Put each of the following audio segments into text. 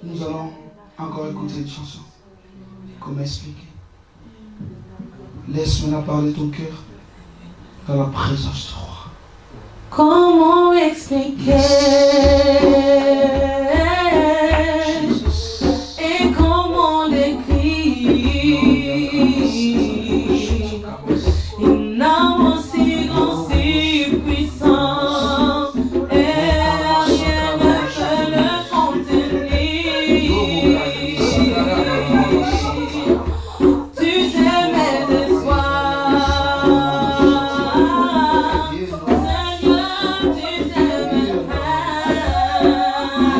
Nous allons encore écouter une chanson. Comment expliquer? Laisse maintenant parler ton cœur dans la présence du roi. Comment expliquer? Et comment l'écrire? Une amour si grand, si puissant, et rien ne peut le contenir. Tu sais mes espoirs, Seigneur, tu sais mes peines.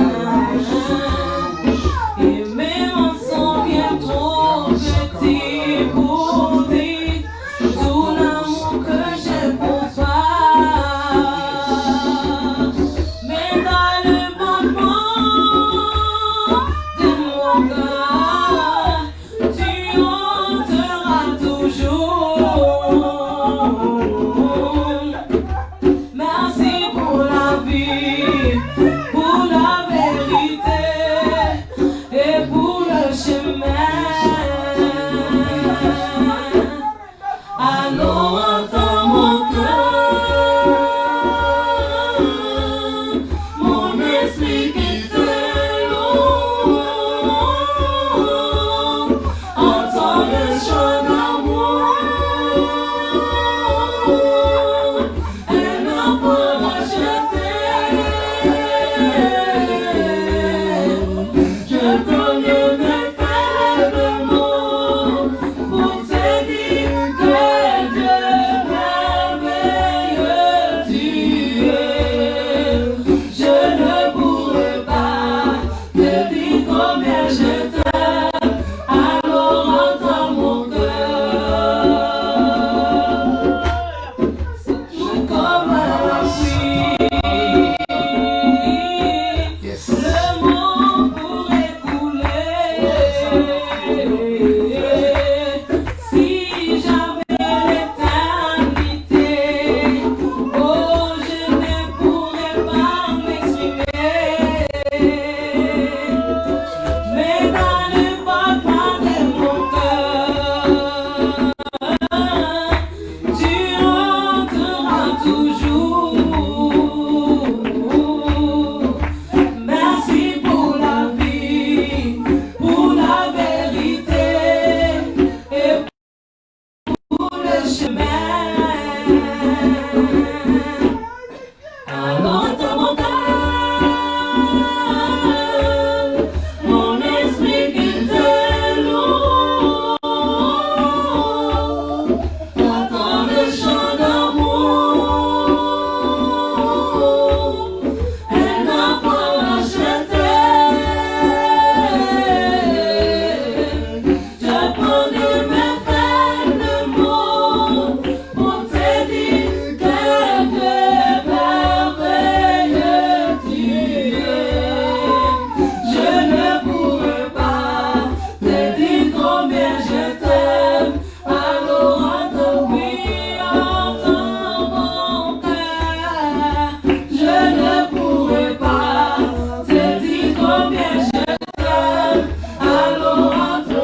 combien je t'aime, alors entre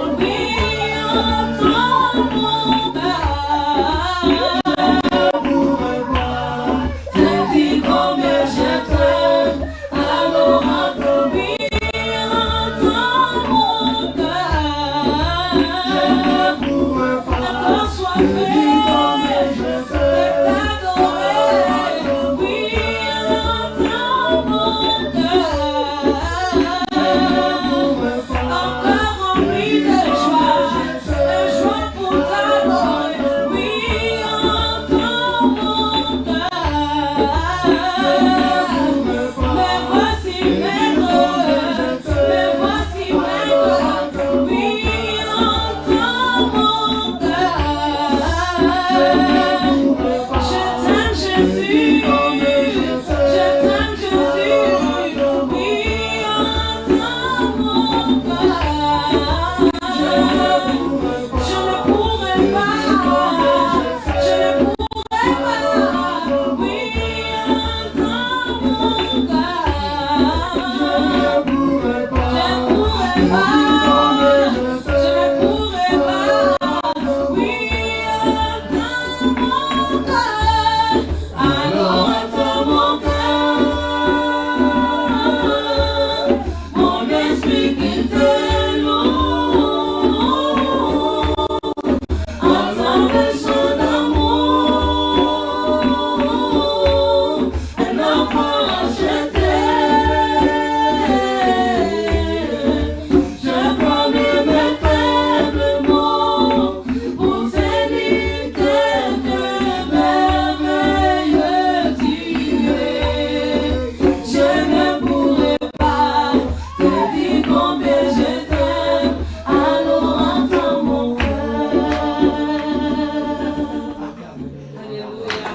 dans mon cœur. Te dis combien je t'aime, alors entre dans mon cœur. Encore sois fait de t'adorer, oui, dans mon cœur. Encore rempli de joie pour t'adorer, oui, dans mon cœur. Mais voici maître, oui, dans mon cœur. Je t'aime Jésus, je t'aime Jésus, oui, dans mon cœur. Je ne pourrais pas, oui, dans mon cœur. Je ne pourrais pas, oui, dans mon cœur. Alors entre mon cœur, mon esprit qui t'est lourd, entend le chant d'amour, un enfant acheté. Je promets mes faibles mots pour t'aider quelque merveilleux Dieu. Je ne pourrais pas te dire combien je t'aime, alors entends mon cœur. Alléluia.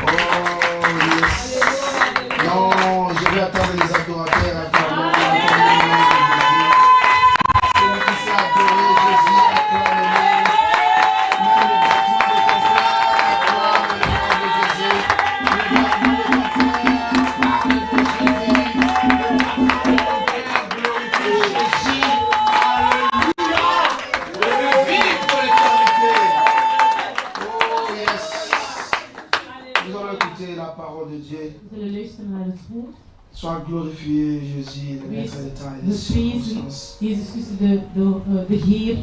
Oh, yes. Non, je vais attendre les adorateurs. Celui qui s'est adoré, Jésus, acclame-le. Même le battement de ton cœur, acclame le nom de Jésus. Le battement de ton cœur, acclame de Jésus. Le battement de ton cœur, glorifie Jésus. Alléluia. Le vivre pour l'éternité. Oh, yes. Nous allons écouter la parole de Dieu. We zullen luisteren naar het woord. Sois glorifié, Jésus, le maître des temps et des We prijzen circonstances. Jezus Christus, de Heer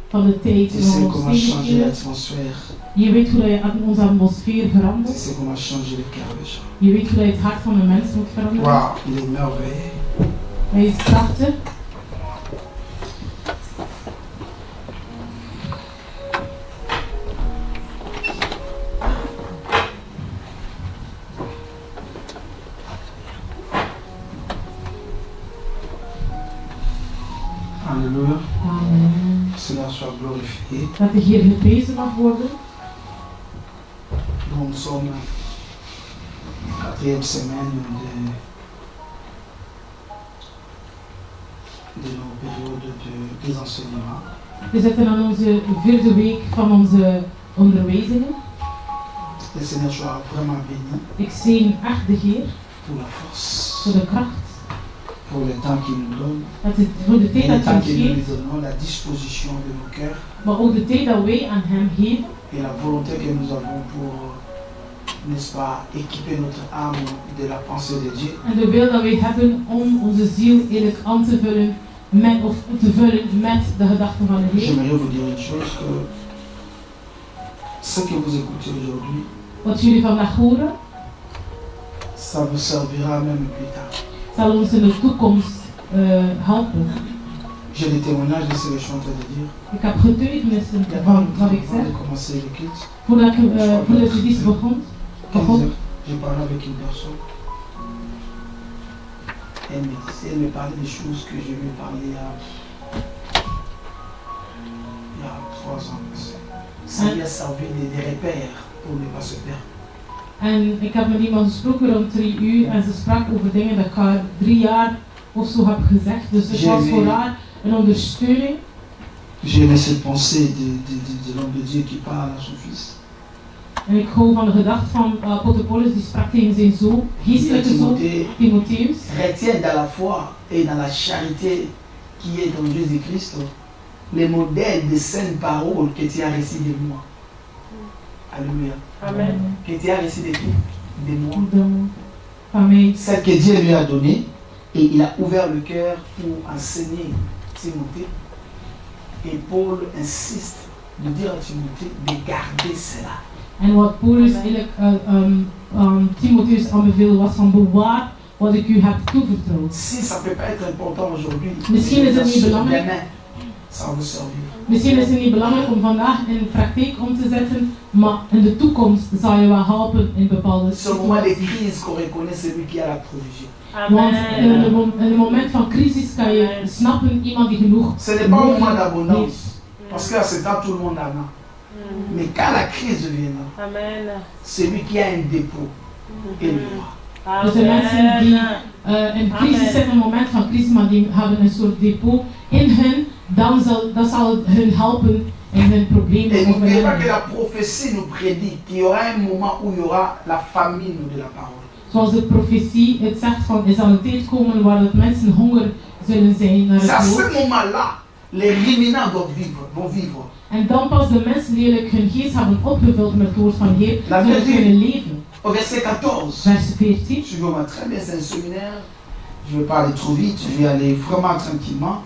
van de tijd Tu en sais van comment changer omstandigheden. l'atmosphère. Je weet hoe je onze atmosfeer Tu verandert. sais comment changer le cœur des gens. Je weet hoe je het hart van de mens moet veranderen. Waouh, il est merveilleux. Hij is prachtig. Alléluia. Amen. Seigneur soit glorifié. Dat de Heer geprezen mag worden. Nous sommes la 4e semaine de nos périodes des enseignements. We zitten aan onze 4e week van onze onderwijzingen. Le Seigneur soit vraiment béni Ik zegen echt de Heer pour la force, voor de kracht. pour le temps qu'il nous donne, Voor de tijd et le dat hij temps ons que nous lui geeft. donnons, la disposition de nos cœurs Maar ook de tijd dat wij aan hem geven. et la volonté que nous avons pour, n'est-ce pas, équiper notre âme de la pensée de Dieu. En de wil dat wij hebben om onze ziel eerlijk aan te vullen met, of te vullen met de gedachten van de Heer. J'aimerais vous dire une chose, que ce que vous écoutez aujourd'hui, Wat jullie vandaag horen, ça vous servira même plus tard. zal ons in de toekomst helpen. J'ai des témoignages de ce que je suis en train de dire. Ik heb getuigenissen Il y a pas van longtemps wat ik avant zeg. de commencer le culte, Voordat de dienst begon, 15 heures, j'ai parlé avec une personne. Elle me parlait des choses que je lui ai parlé il y a 3 ans. Ça lui a servi des repères pour ne pas se perdre. En ik heb met iemand gesproken rond 3 uur en ze sprak over dingen dat ik haar 3 jaar of zo heb gezegd. Dus het was voor haar een ondersteuning. J'ai aimé cette pensée de l'homme de Dieu qui parle à son fils. En ik hou van de gedachte van apostel Paulus, die sprak tegen zijn zoon, geestelijke zoon, Timothée, Timotheus. retiens dans la foi et dans la charité qui est en Jésus-Christ les modèles de saines paroles que tu as reçues de moi. Alléluia. Amen. Que tu as reçues de qui? De moi. Van mij. Celle que Dieu lui a donnée et il a ouvert le cœur pour enseigner Timothée. Et Paul insiste de dire à Timothée de garder cela. En wat Paulus eigenlijk aan Timotheus aanbeveelde was van bewaar wat ik u heb toevertrouwd. Si ça ne peut pas être important aujourd'hui, Misschien is het niet belangrijk. demain, ça va vous servir. Misschien is het niet belangrijk om vandaag in de praktijk om te zetten, maar in de toekomst zal je wel helpen in bepaalde C'est au moment des situaties. crises qu'on reconnaît celui qui a la provision. Want Amen. in een moment van crisis kan je snappen iemand die genoeg Ce n'est pas au moment heeft. d'abondance, parce qu'à ce temps tout le monde en a. Mais quand la crise viendra, Amen. celui qui a un dépôt, il le voit. Dus de mensen die in crisis Amen. zitten, een moment van crisis, maar die hebben een soort depot in hun, dat zal hun helpen in hun problemen. Et of in n'oubliez pas hun- que la prophétie nous prédit qu'il y aura un moment où il y aura la famine de la parole. Zoals de profetie het zegt van, er zal een tijd komen waar dat mensen honger zullen zijn naar C'est à het ce woord. moment-là, les ruminants vont vivre. En dan pas de mensen die eigenlijk hun geest hebben opgevuld met het woord van de Heer, La zullen Bible kunnen leven. Au verset 14, Vers 14. suivez-moi très bien, c'est un séminaire. Je ne vais pas aller trop vite, je vais aller vraiment tranquillement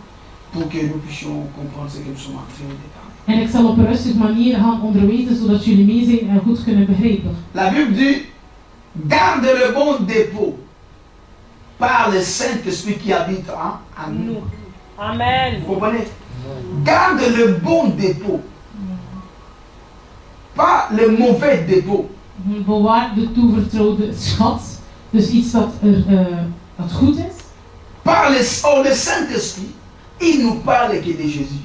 pour que nous puissions comprendre ce que nous sommes en train de parler. En ik zal op een rustige manier gaan onderwijzen, zodat jullie mee zijn en goed kunnen begrijpen. La Bible dit, garde le bon dépôt par le Saint-Esprit qui habite en nous. Amen. Vous comprenez? Garde le bon dépôt, pas le mauvais dépôt. Bewaar de toevertrouwde schat, dus iets dat goed is. Par le Saint-Esprit, il nous parle que de Jésus.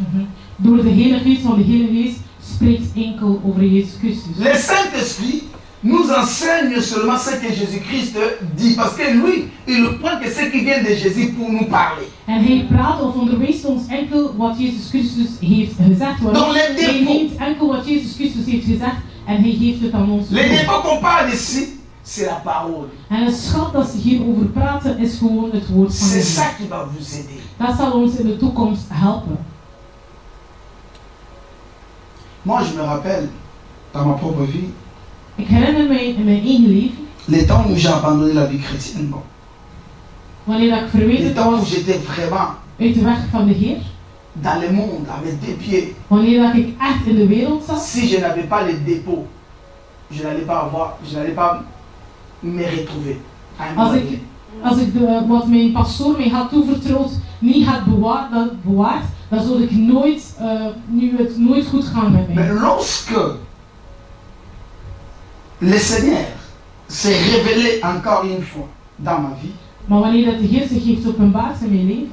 Door de Heilige Geest, want de Heilige Geest spreekt enkel over Jezus Christus. Le Saint-Esprit nous enseigne seulement ce que Jésus-Christ dit, parce que lui, il ne prend que ce qui vient de Jésus pour nous parler. En hij praat of onderwijst ons enkel wat Jezus Christus heeft gezegd. Donc les Hij dépôts, neemt enkel wat Jezus Christus heeft gezegd en hij geeft het aan ons. les dépôts qu'on parle ici, c'est la parole. En het schat dat ze hierover praten is gewoon het woord van C'est de Heer. ça qui va vous aider. Dat zal ons in de toekomst helpen. Moi, je me rappelle, dans ma propre vie, Ik herinner mij in mijn eigen leven, les temps où j'ai abandonné la vie chrétienne, bon, wanneer dat ik les verwijderd temps où was j'étais vraiment uit de weg van de Heer, dans le monde, avec des pieds. wanneer dat ik echt in de wereld zat, Si je n'avais pas les dépôts, je n'allais pas me retrouver. À un moment donné. als ik wat mijn pastoor mij had toevertrouwd niet had bewaard, dan zou ik het nooit goed gaan met mij. Mais lorsque le Seigneur s'est révélé encore une fois dans ma vie, Maar wanneer dat de Heer zich heeft openbaard in mijn leven,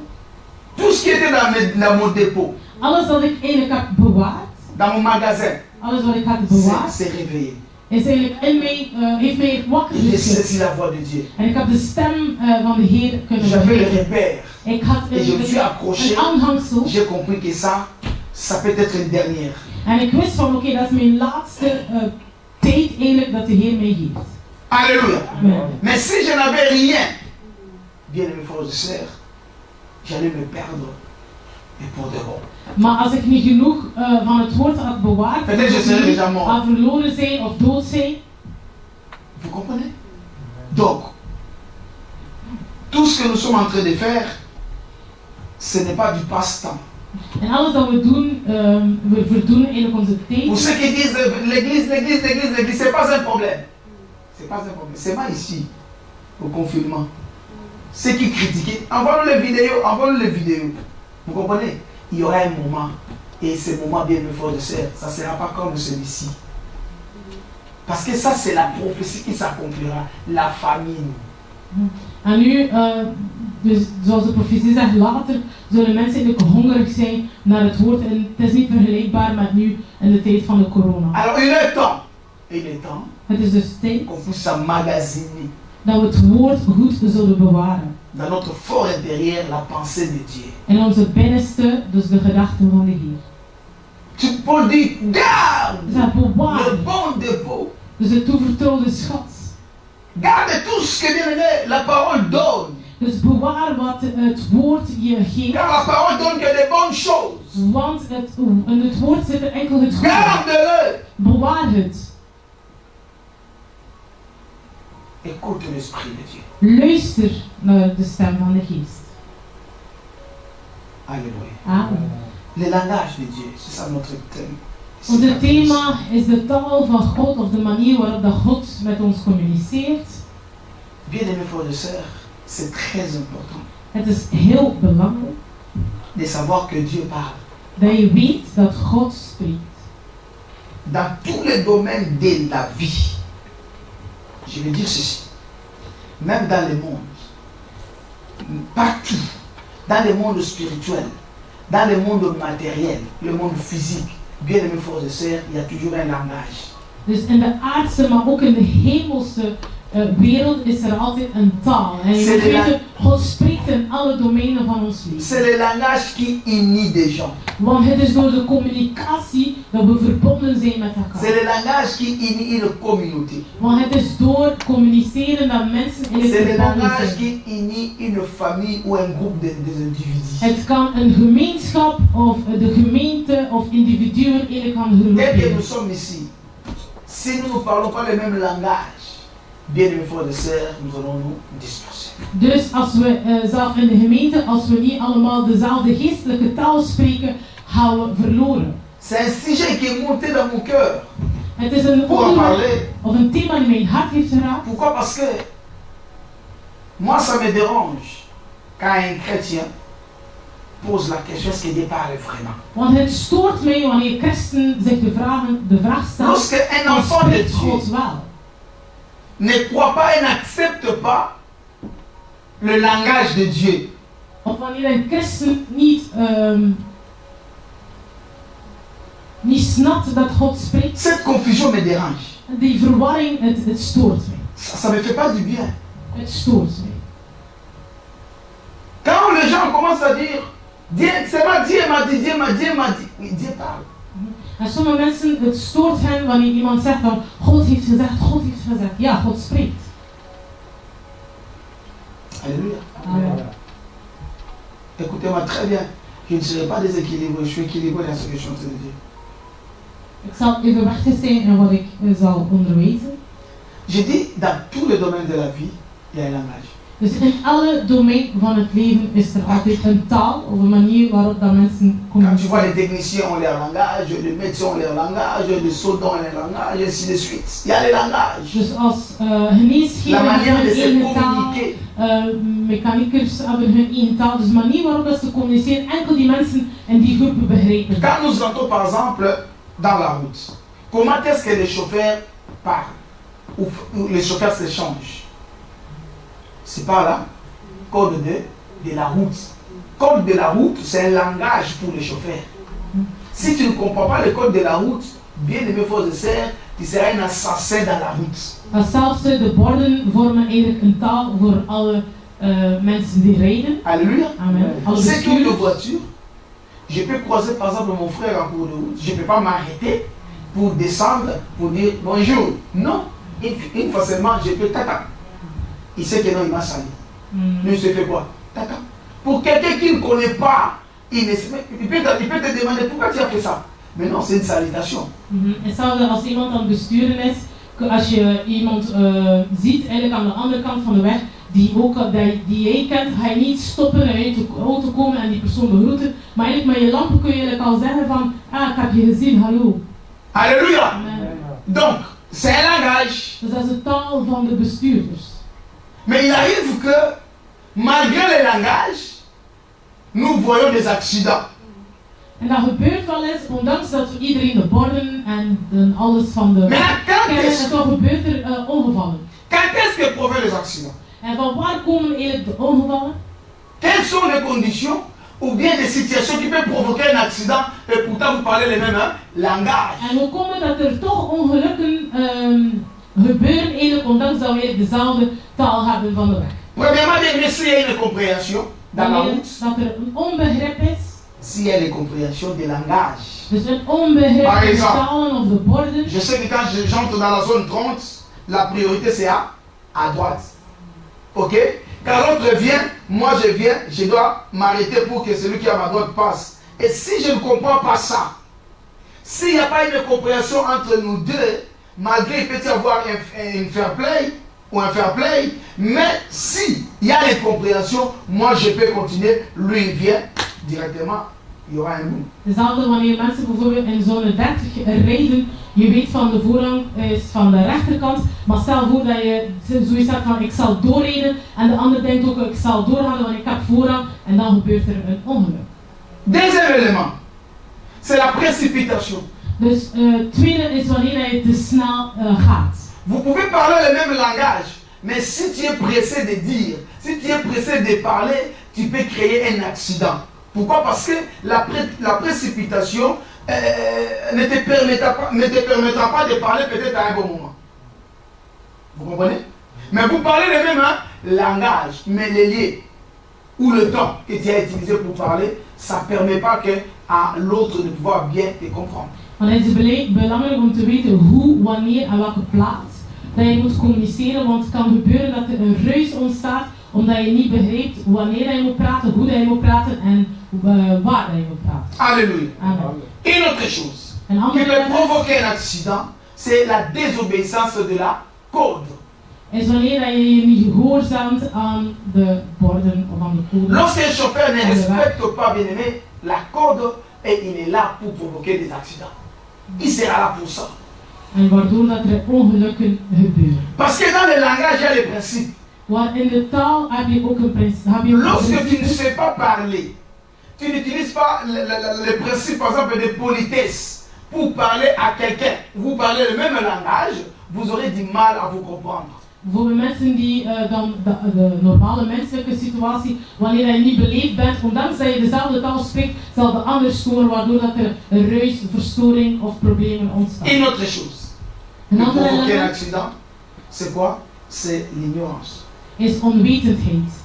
tout ce qui était dans mon dépôt, alles wat ik eigenlijk heb bewaard, dans mon magasin, alles wat ik had bewaard, s'est réveillé. is eigenlijk in mij, heeft mij wakker J'ai geschud. saisi la voix de Dieu. En ik heb de stem van de Heer kunnen J'avais le begrijpen. repère. Ik had Et je me suis accroché. een aanhangsel. J'ai compris que ça peut être une dernière. En ik wist van oké, dat is mijn laatste tijd eigenlijk dat de Heer mij geeft. Alléluia. Amen. Mais si je n'avais rien, bien aimé frères et sœurs, j'allais me perdre. Et pour de bon. Maar als ik niet genoeg van het woord had bewaard, Peut-être je serais déjà mort. had verloren zijn of dood zijn. Vous comprenez? Donc, tout ce que nous sommes en train de faire, ce n'est pas du passe-temps. En alles dat we doen, we verdoen eigenlijk onze tijd. Pour ceux qui disent l'église, c'est pas un problème. C'est pas un problème. C'est pas ici, au confinement. Ceux qui critiquent, envoie-nous les vidéos, Vous comprenez? Il y aura un moment, et ce moment, bien mes frères et sœurs, ça ne sera pas comme celui-ci. Parce que ça, c'est la prophétie qui s'accomplira, la famine. En nu, dus zoals de profetie zegt, later zullen mensen eigenlijk hongerig zijn naar het woord. En het is niet vergelijkbaar met nu in de tijd van de corona. Alors il est temps, Het is dus tijd qu'on puisse emmagasiner dat we het woord goed zullen bewaren. dans notre fort intérieur la pensée de Dieu. In onze binnenste, dus de gedachten van de Heer. Paul dit, garde Dus dat bewaar le bon dépôt Dus het toevertrouwde schat. Garde tout ce que bien aimé, la parole donne. Dus bewaar wat het woord je geeft. Car la parole donne que des bonnes choses. Want in het woord zit er enkel het goede. Garde-le. Bewaar het. Écoute l'esprit de Dieu. Luister naar de stem van de geest. Alléluia. Amen. Le langage de Dieu, c'est ça notre thème. Ons thema is de taal van God of de manier waarop dat God met ons communiceert. Bien-aimés frères et sœurs, c'est très important Het is heel belangrijk de savoir que Dieu parle dat je weet dat God spreekt. dans tous les domaines de la vie. Je vais dire ceci, même dans le monde, partout, dans le monde spirituel, dans le monde matériel, le monde physique, bien-aimés frères et sœurs, il y a toujours un langage. Dus in de aardse, maar ook in de hemelse wereld is er altijd een taal. En je moet weten, God spreekt in alle domeinen van ons leven. C'est le langage qui unit des gens. Want het is door de communicatie dat we verbonden zijn met elkaar. C'est le langage qui unit une communauté. Want het is door communiceren dat mensen in het C'est le verbonden langage zijn. qui unit une famille ou un groupe des individus. Het kan een gemeenschap of de gemeente of individuen eigenlijk gaan Dès que nous groepen. sommes ici, si nous ne parlons pas le même langage, bien mes frères et sœurs, nous allons nous disperser. Dus als we zelf in de gemeente, als we niet allemaal dezelfde geestelijke taal spreken, gaan we verloren. C'est un sujet qui est monté dans mon cœur Het is een pour en onderwerp parler. of een thema die mijn hart heeft geraakt. Pourquoi? Parce que moi, ça me dérange quand un chrétien pose la question, est-ce que Dieu parle vraiment? Want het stoort mij wanneer christen zich de vraag stellen, Lorsque un enfant de spreekt Dieu God wel? ne croit pas et n'accepte pas le langage de Dieu, Of wanneer een christen niet snapt dat God spreekt, cette confusion me dérange. die verwarring, het stoort mij. Ça me fait pas du bien. Het stoort mij. Quand les gens commencent à dire, Dieu, c'est pas Dieu m'a dit, Dieu m'a dit, Dieu m'a dit. Oui, Dieu parle. En sommige mensen, het stoort hen wanneer iemand zegt van God heeft gezegd, God heeft gezegd. Ja, God spreekt. Alléluia. Amen. Écoutez-moi très bien. Je ne serai pas déséquilibré, je suis équilibré dans ce que je suis en train de dire. Ik zal evenwichtig zijn in wat ik zal onderwijzen. Je dis, dans tous les domaines de la vie, il y a un langage. Dus in alle domein van het leven is er altijd een taal of een manier waarop dat mensen Quand tu vois les communiceren. techniciens ont leur langage, les médecins ont leur langage, les soldats ont leur langage, et ainsi de suite. Il y a les langages. Dus als La geneesgever manière de hebben se hun eigen taal, communiquer. mechaniekers hebben hun eigen taal. Dus de manier waarop dat ze communiceren, enkel die mensen in die groepen begrijpen. Quand nous entrons par exemple dans la route, comment est-ce que les chauffeurs parlent ou les chauffeurs s'échangent? C'est par là, code de la route. Code de la route, c'est un langage pour les chauffeurs. Si tu ne comprends pas le code de la route, bien aimé frères et sœurs, tu seras un assassin dans la route. Hetzelfde, de borden vormen eigenlijk een taal voor alle mensen die rijden. Alléluia. Amen. Alle Ceux qui ont une bestuurders. voiture, je peux croiser par exemple mon frère en cours de route, je ne peux pas m'arrêter pour descendre, pour dire bonjour. Non, une fois seulement, je peux tata. Il sait que non, il m'a sali. Mais il se fait quoi? Tata. Pour quelqu'un qui ne connaît pas, il peut te demander pourquoi tu as fait ça. Mais non, c'est une salutation. Hetzelfde als iemand aan het besturen is, als je iemand ziet eigenlijk aan de andere kant van de weg, die jij kent, ga je niet stoppen en uit de auto komen en die persoon begroeten, maar eigenlijk met je lampen kun je eigenlijk al zeggen van, ik heb je gezien, hallo. Alléluia. Amen. Donc, c'est un langage. Dus dat is de taal van de bestuurders. Mais il arrive que, malgré les langages, nous voyons des accidents. En dat gebeurt wel eens, ondanks dat we iedereen de borden en alles van de Mais quand kennen, est-ce en toch gebeurt er ongevallen. que proviennent les accidents? En van waar komen eigenlijk de ongevallen? Quelles sont les conditions ou bien des situations qui peuvent provoquer un accident et pourtant vous parlez le même langage? En hoe komt het dat er toch ongelukken gebeuren eigenlijk, ondanks dat we dezelfde taal hebben van de weg? Premièrement, bien sûr, il y a une compréhension dans la Wanneer route. dat er een onbegrip is, s'il y a l'incompréhension des langages. Dus een onbegrip Par van de exemple, talen of de borden. Je sais que quand j'entre dans la zone 30, la priorité c'est à droite. Ok? Quand l'autre vient, moi je viens, je dois m'arrêter pour que celui qui est à ma droite passe. Et si je ne comprends pas ça, s'il n'y a pas une compréhension entre nous deux, malgré il peut y avoir un fair play ou un fair play, mais si il y a une compréhension, moi je peux continuer, lui il vient directement, il y aura un bout. Hetzelfde wanneer mensen bijvoorbeeld in zone 30 rijden, je weet van de voorrang is van de rechterkant, maar stel voor dat je zoiets hebt van ik zal doorrijden en de ander denkt ook ik zal doorgaan want ik heb voorrang en dan gebeurt er een ongeluk. Deuxième élément, c'est la précipitation. Dus tweede is wanneer je te snel gaat. Vous pouvez parler le même langage, mais si tu es pressé de dire, si tu es pressé de parler, tu peux créer un accident. Pourquoi? Parce que la précipitation ne te permettra pas de parler peut-être à un bon moment. Vous comprenez? Mais vous parlez le même langage, mais les liens ou le temps que tu as utilisé pour parler, ça ne permet pas à l'autre de pouvoir bien te comprendre. Want het is belangrijk om te weten hoe, wanneer en welke plaats dat je moet communiceren, want het kan gebeuren dat er een ruis ontstaat omdat je niet begrijpt wanneer je moet praten, hoe je moet praten en waar je moet praten. Alléluia. Amen. Une autre chose Een qui andere peut provoquer un accident, c'est la désobéissance de la code. is wanneer je niet gehoorzaamt aan de borden of aan de code. Lorsqu'un chauffeur ne respecte pas, bien aimé, la code, et il est là pour provoquer des accidents. Il sera là pour ça. En waardoor dat er ongelukken gebeuren. Parce que dans le langage, il y a les principes. Want in de taal heb je ook een principe. Lorsque tu ne sais pas parler, tu n'utilises pas le principe, par exemple, de politesse pour parler à quelqu'un. Vous parlez le même langage, vous aurez du mal à vous comprendre. Bijvoorbeeld mensen die dan de normale menselijke situatie, wanneer je niet beleefd bent, ondanks dat je dezelfde taal spreekt, zal de ander storen, waardoor dat er een ruis, verstoring of problemen ontstaan. Une autre chose, Een qui andere provoque un element accident, c'est quoi? C'est l'ignorance. is onwetendheid.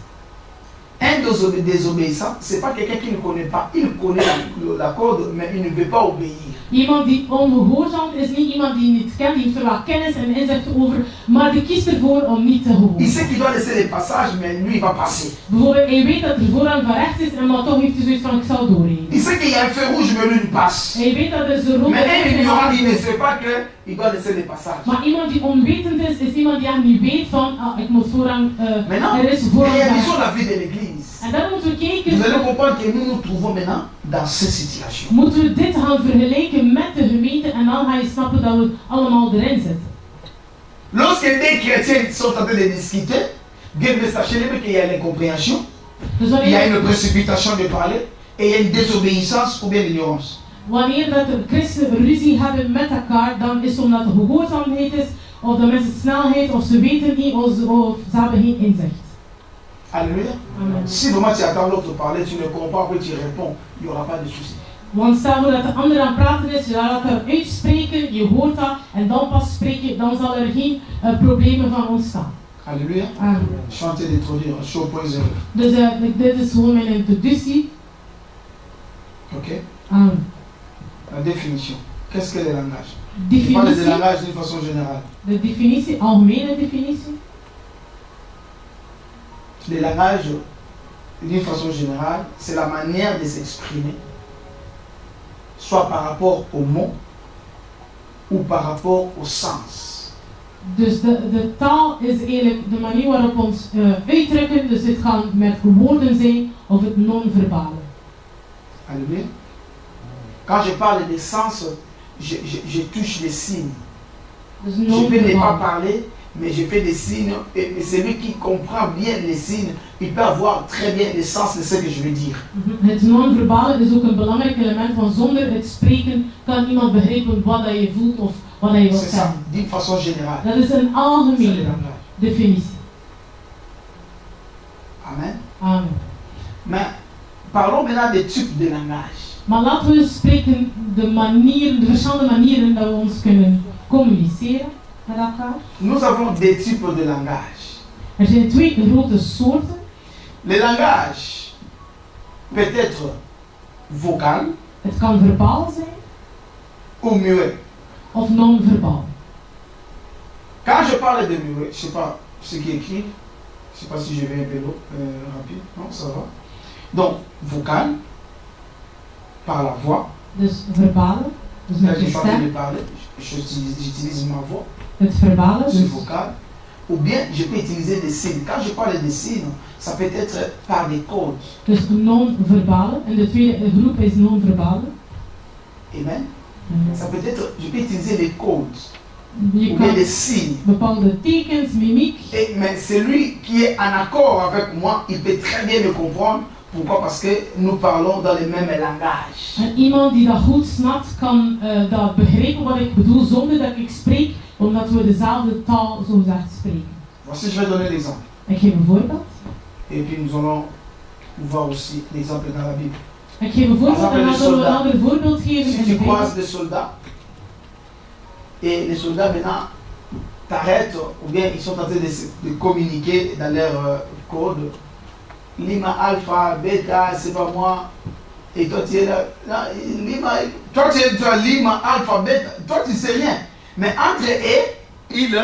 Un désobéissant, c'est pas quelqu'un qui ne connaît pas. Il connaît la code, mais il ne veut pas obéir. Iemand die ongehoorzaam is niet iemand die niet kent, die heeft er wel kennis en inzicht over, maar die kiest ervoor om niet te Il gehoorzamen. sait qu'il doit laisser les passages, mais lui, il va passer. Bijvoorbeeld, hij weet dat er voorrang van rechts is, en maar toch heeft hij zoiets van ik zal doorrijden. Il sait qu'il y a un feu rouge, mais lui, il passe. Hij weet dat er zo rond Mais un ignorant, il ne is. sait pas qu'il doit laisser les passages. Maar iemand die onwetend is iemand die niet weet van ik moet voorrang, Maintenant, er is voorrang van réalisons rechts. la vie de l'Église. En dan moeten we Vous allez kijken, comprendre que nous nous trouvons maintenant dans cette situation. moeten we dit gaan vergelijken met de gemeente en dan ga je snappen dat we allemaal erin zitten. Lorsque des chrétiens sont en train de discuter, bien mais sachez-le qu'il y a l'incompréhension, Dus il y a wanneer, une précipitation de parler et il y a une désobéissance ou bien l'ignorance. wanneer dat er christenen ruzie hebben met elkaar, dan is het omdat er gehoorzaamheid is, of de mensen snelheid, of ze weten niet, of ze hebben geen inzicht. Alléluia. Amen. Si vraiment tu attends l'autre parler, tu ne comprends pas, tu réponds, il n'y aura pas de souci. Want stel voor dat de ander aan het praten is, je laat het uitspreken, je hoort dat en dan pas spreek je, dan zal er geen problemen van ontstaan. Alléluia. Amen. Je suis en train d'introduire un show point zéro. Dus dit is gewoon mijn introductie. Ok. Amen. La définition. Qu'est-ce que le langage? Je parle de Definitie, langage d'une façon générale. de definitie, algemene definitie. Le langage, d'une façon générale, c'est la manière de s'exprimer, soit par rapport au mot ou par rapport au sens. Dus de taal is eigenlijk de manier waarop we ons uitdrukken, dus het kan met woorden zijn of het non-verbale. Alléluia. Quand je parle des sens, je touche les signes. Dus Je peux ne pas non-verbale. parler, mais je fais des signes, et celui qui comprend bien les signes, il peut avoir très bien le sens de ce que je veux dire. Het non-verbale is ook een belangrijk element, want zonder het spreken kan iemand begrijpen wat dat je voelt of wat dat je wilt C'est ça, zeggen. d'une façon générale. Dat is een C'est le algemene langage. definitie. Amen. Amen. Mais parlons maintenant des types de langage. Maar laten we spreken de manieren, de verschillende manieren dat we ons kunnen communiceren met elkaar. Nous avons des types de langage. Er zijn twee grote soorten. Le langage peut être vocal Het kan verbaal zijn ou muet. of non-verbaal. Quand je parle de muet, je ne sais pas ce qui est écrit. Je ne sais pas si je vais un peu rapide. Non, ça va. Donc, vocal, par la voix. Dus verbalen, dus Là, met je je n'ai pas envie stem. de parler. J'utilise ma voix. Het verbalen, C'est dus vocal. Ou bien, je peux utiliser des signes. Quand je parle des signes, ça peut être par des codes. dus non-verbale. En de tweede groep is non-verbale. Amen. Ça peut être, je peux utiliser des codes. Je Ou bien kan des signes. bepaalde tekens, mimiek. Mais celui qui est en accord avec moi, il peut très bien me comprendre. Pourquoi? Parce que nous parlons dans le même langage. En iemand die dat goed snapt, kan dat begrijpen wat ik bedoel zonder dat ik spreek, omdat we dezelfde taal zo gezegd spreken. Voici, je vais donner l'exemple. Ik geef een voorbeeld. Et puis nous allons voir aussi l'exemple dans la Bible. Ik geef een voorbeeld en dan zullen we een ander voorbeeld geven Si in tu de croises Bijbel. des soldats, et les soldats maintenant t'arrêtent, ou bien ils sont en train de communiquer dans leur code, Lima, Alpha, Beta, c'est pas moi, et toi tu es là, Lima, toi tu es Lima, Alpha, Beta, toi tu sais rien. Mais entre eux, ils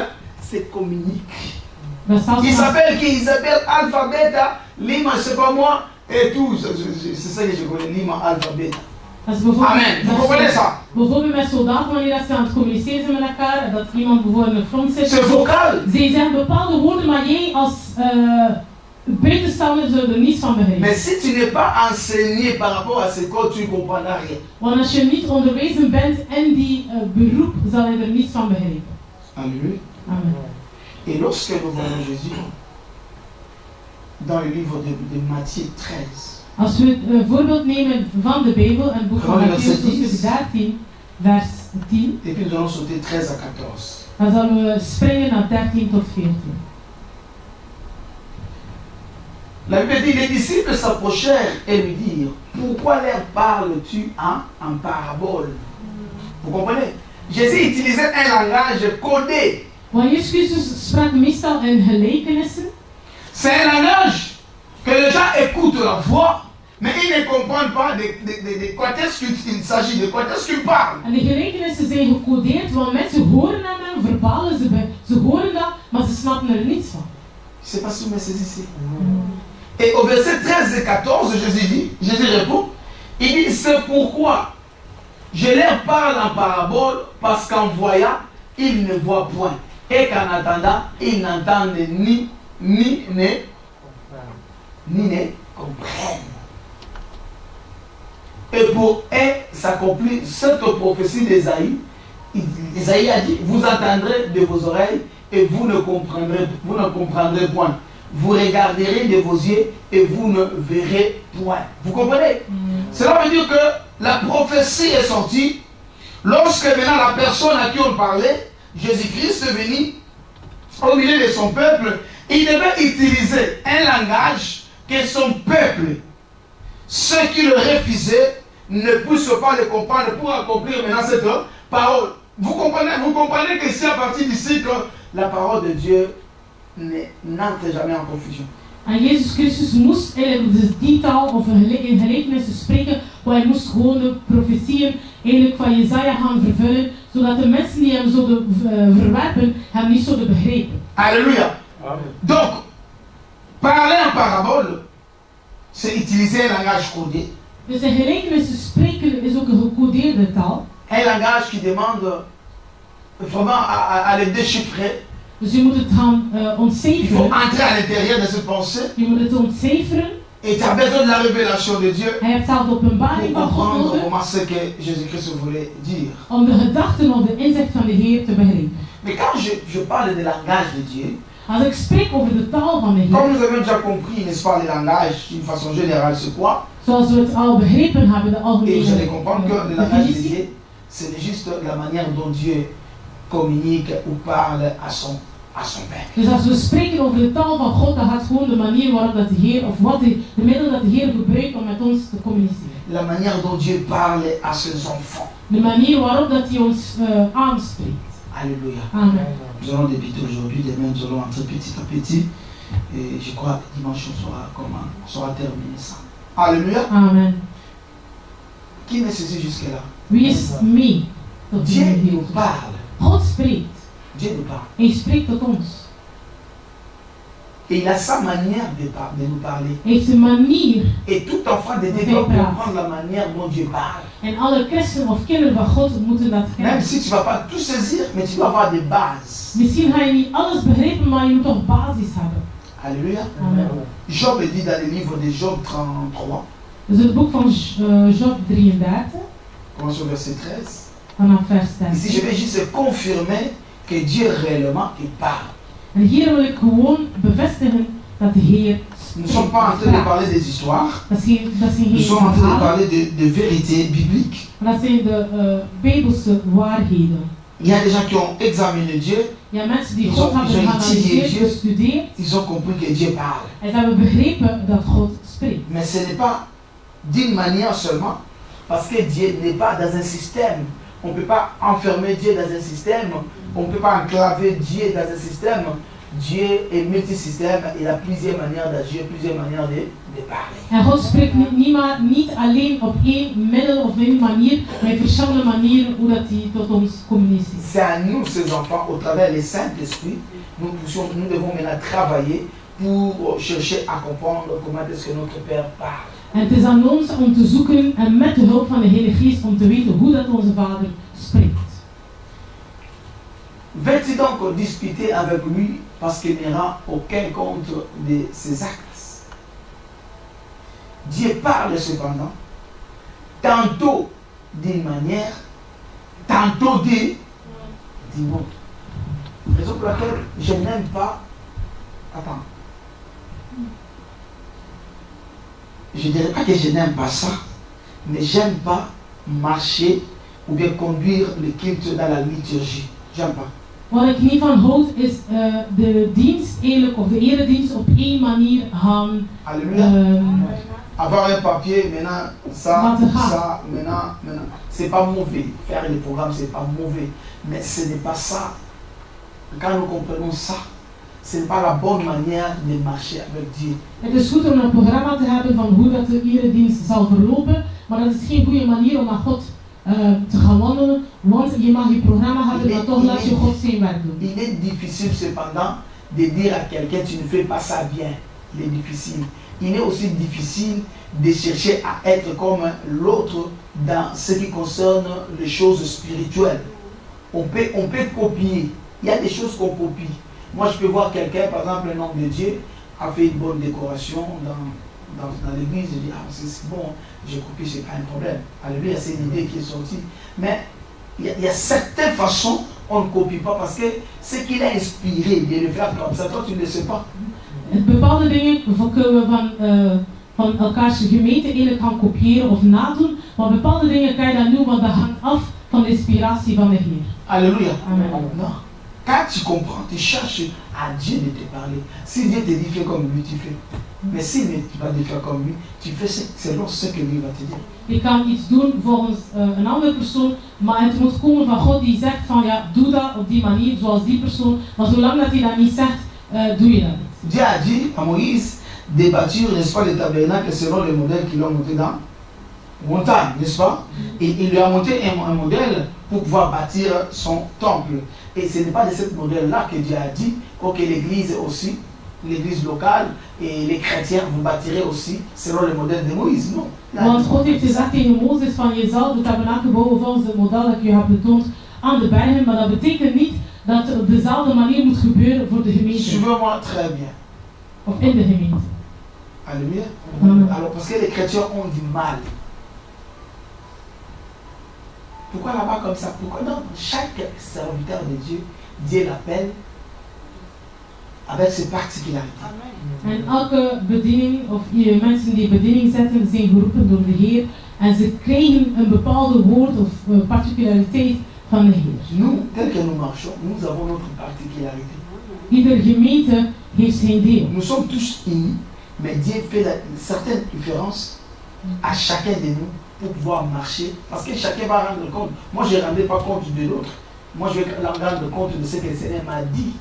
se communiquent. Dat staat Ils vast. s'appellent qui? Ils s'appellent Alpha, Beta, Lima, c'est pas moi, et tout. C'est ça que je connais, Lima, Alpha, Beta. Dat is bijvoorbeeld, Amen. Vous dat is comprenez ça? bijvoorbeeld met soldaten, wanneer dat ze aan het communiceren zijn met elkaar, dat iemand bijvoorbeeld in de front zit. C'est vocal. Zij zeggen bepaalde woorden, maar jij als buitenstaander zou er niets van begrijpen. Mais si tu n'es pas enseigné par rapport à ce code, tu ne comprendras rien. Want als je niet onderwezen bent in die beroep, zal je er niets van begrijpen. Alléluia. Amen. Et lorsque nous voyons Jésus dans le livre de Matthieu 13, Als we het voorbeeld nemen van de Bijbel en het boek van Gewoon Matthäus verset 10. hoofdstuk 13, vers 10, et puis nous allons sauter 13 à 14. dan zullen we springen naar 13 tot 14. La Bible dit, les disciples s'approchèrent et lui dirent, pourquoi leur parles-tu en parabole? Vous comprenez? Jésus utilisait un langage codé. Want Jezus Christus sprak meestal in gelijkenissen. C'est un langage que les gens écoutent la voix, mais ils ne comprennent pas de quoi est-ce qu'il s'agit, de quoi est-ce qu'il parle. En de gelijkenissen zijn gecodeerd, want mensen horen hem, verbalen ze horen dat, maar ze snappen er niets van. Je ne sais pas si vous me saisissez. Et au verset 13 et 14, Jésus répond, il dit, c'est pourquoi je leur parle en parabole, parce qu'en voyant, ils ne voient point, et qu'en attendant, ils n'entendent ni ne comprennent. Et pour eux s'accomplit cette prophétie d'Ésaïe. Ésaïe a dit, vous entendrez de vos oreilles et vous ne comprendrez point. Vous regarderez de vos yeux et vous ne verrez point. Vous comprenez? Cela veut dire que la prophétie est sortie lorsque maintenant la personne à qui on parlait, Jésus-Christ est venu au milieu de son peuple. Il devait utiliser un langage que son peuple, ceux qui le refusaient, ne puissent pas le comprendre pour accomplir maintenant cette parole. Vous comprenez que si à partir d'ici que la parole de Dieu n'entre jamais en confusion. En Jezus Christus moest eigenlijk dus die taal of in gelijkenissen spreken, maar hij moest gewoon de profetieën eigenlijk van Jesaja gaan vervullen, zodat de mensen die hem zouden verwerpen, hem niet zouden begrijpen. Alléluia. Amen. Donc, parler en parabole, c'est utiliser un langage codé. Dus in gelijkenissen spreken is ook een gecodeerde taal. Un langage qui demande vraiment à le déchiffrer. Dus je moet het gaan Il faut ontcijferen. entrer à l'intérieur de cette pensée. Je moet het ontcijferen. Et tu as besoin de la révélation de Dieu Hij heeft zelf de pour openbaring van God comprendre nodig comment ce que Jésus-Christ voulait dire. om de gedachten of de inzicht van de Heer te begrijpen. Mais quand je parle de langage de Dieu, Als ik spreek over de taal van de Heer, comme nous avons déjà compris, n'est-ce pas, le langage d'une façon générale, c'est quoi? zoals we het al begrepen hebben, de Et vous allez algemene comprendre que le langage de definitie. Dieu, c'est juste la manière dont Dieu communique ou parle à son Père. Dus als we spreken over de taal van God, dan gaat het gewoon de manier waarop dat de Heer, of wat de middel dat de Heer gebruikt om met ons te communiceren. La manière dont Dieu parle à ses enfants. De manier waarop dat hij ons aanspreekt. Alléluia. Amen. Nous allons débuter aujourd'hui, demain nous allons entrer petit à petit. Et je crois que dimanche on saura terminer ça. Alléluia. Amen. Qui n'est saisi jusque-là? Wie is mee tot Dieu die nous gedeelte? parle. God spreekt. Dieu nous parle. Hij spreekt tot ons. Et il a sa manière de nous parler. Hij heeft een manier. Et tout enfant de Dieu doit comprendre la manière dont Dieu parle. En alle christenen of kinderen van God moeten dat Même kennen. si tu ne vas pas tout saisir, mais tu dois avoir des bases. Misschien ga je niet alles begrijpen, maar je moet toch basis hebben. Alléluia. Amen. Job dit dans le livre de Job 33, Dus het boek van Job 33, commençons au verset 13. vanaf vers Ici, je 13. vais juste confirmer que Dieu réellement il parle. En hier wil ik gewoon bevestigen dat de Heer Nous ne sommes pas en train de parler des histoires, dat zijn nous geen sommes en train de verhalen, parler de vérités bibliques. maar dat zijn de Bijbelse waarheden. Il y a des gens qui ont examiné Dieu, Ja, mensen die Ils God ont hebben étudié geanalyseerd, Dieu. gestudeerd, ils ont compris que Dieu parle. en ze hebben begrepen dat God spreekt. Mais ce n'est pas d'une manière seulement, parce que Dieu n'est pas dans un système. On ne peut pas enfermer Dieu dans un système, on ne peut pas enclaver Dieu dans un système. Dieu est multisystème, il a plusieurs manières d'agir, plusieurs manières de parler. En God spreekt niet alleen op één middel of één manier, maar op verschillende manieren hoe dat hij tot ons communiceert. C'est à nous, ces enfants, au travers du Saint-Esprit, nous devons maintenant travailler pour chercher à comprendre comment est-ce que notre Père parle. En het is aan ons om te zoeken en met de hulp van de Heilige Geest om te weten hoe dat onze Vader spreekt. Vais-tu donc discuter avec lui parce qu'il n'y aura aucun compte de ses actes? Dieu parle cependant, tantôt d'une manière, tantôt d'une autre. Raison pour laquelle je n'aime pas. Attends. Je ne dirais pas que je n'aime pas ça, mais j'aime pas marcher ou bien conduire le culte dans la liturgie. J'aime pas. Wat ik niet van houd is de dienst eigenlijk of de eredienst op één manier gaan Alléluia. Avoir un papier, maintenant, ça, Maintenant. ça, maintenant. C'est pas mauvais. Faire les programmes, c'est pas mauvais. Mais ce n'est pas ça. Quand nous comprenons ça, ce n'est pas la bonne manière de marcher avec Dieu. Het is goed om een programma te hebben van hoe dat de eredienst zal verlopen, maar dat is geen goede manier om naar God te gaan wandelen, want je mag je programma hebben, maar toch laat je God zijn werk doen. Il est difficile cependant de dire à quelqu'un tu ne fais pas ça bien. Il est difficile. Il est aussi difficile de chercher à être comme l'autre dans ce qui concerne les choses spirituelles. On peut copier. Il y a des choses qu'on copie. Moi, je peux voir quelqu'un, par exemple, un homme de Dieu, a fait une bonne décoration dans l'église. Je dis, ah, c'est bon, j'ai copié, c'est pas un problème. Alléluia, c'est une idée qui est sortie. Mais il y a certaines façons, on ne copie pas parce que ce qu'il a inspiré de le faire comme ça, toi, tu ne le sais pas. Bepaalde dingen kunnen we van elkaars gemeente eigenlijk gaan kopiëren of nadoen, maar bepaalde dingen kan je dan doen, want dat hangt af van de inspiratie van de Heer. Alléluia. Amen. Non. Quand tu comprends, tu cherches à Dieu de te parler. Si Dieu te dit fais comme lui, tu fais. Mais s'il ne dit pas de faire comme lui, tu fais selon ce que lui va te dire. Je kan iets doen volgens een andere persoon, maar het moet komen van God die zegt van ja, doe dat op die manier, zoals die persoon. Maar zolang dat hij dat niet zegt, doe je dat niet. Dieu a dit à Moïse de bâtir, n'est-ce pas, le tabernacle selon le modèle qu'il a monté dans montagne, n'est-ce pas? Et il lui a monté un modèle pour pouvoir bâtir son temple. Et ce n'est pas de ce modèle-là que Dieu a dit que l'église aussi, l'église locale et les chrétiens, vous bâtirez aussi selon le modèle de Moïse. Non. Want God heeft gezegd tegen Mozes van je zal de tabernakel bouwen volgens het model dat ik je heb betoond aan de bergen, maar dat betekent niet dat het op dezelfde manier moet gebeuren voor de gemeente. Suivez-moi très bien. Of in de gemeente. Alléluia. Amen. Alors, parce que les chrétiens ont du mal. Pourquoi là-bas comme ça? Pourquoi non? Chaque serviteur de Dieu, Dieu l'appelle avec ses particularités. En elke bediening, of mensen die bediening zetten, zijn geroepen door de Heer en ze krijgen een bepaalde woord of particulariteit van de Heer. Nous, tel que nous marchons, nous avons notre particularité. Iedere gemeente heeft zijn deel. Nous sommes tous unis, mais Dieu fait une certaine différence à chacun de nous pour pouvoir marcher, parce que chacun va rendre compte. Moi, je ne rendrai pas compte de l'autre. Moi, je vais rendre compte de ce que le Seigneur m'a dit.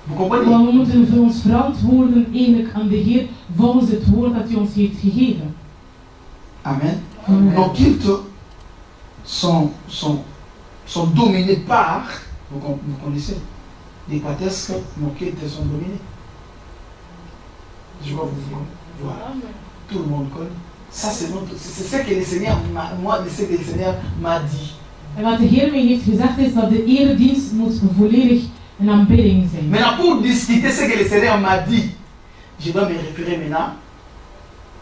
Vous comprenez? Maar we moeten ons verantwoorden eigenlijk aan de Heer volgens het woord dat hij ons heeft gegeven. Amen. Nos cultes sont dominés par, vous connaissez, les patesques, nos cultes sont dominés. Je vois vous voilà. Tout le monde connaît. Ça, c'est ce que le Seigneur m'a dit. En wat de Heer mij heeft gezegd is dat de eredienst moet volledig een aanbidding zijn. Maintenant, pour discuter ce que le Seigneur m'a dit, je dois me référer maintenant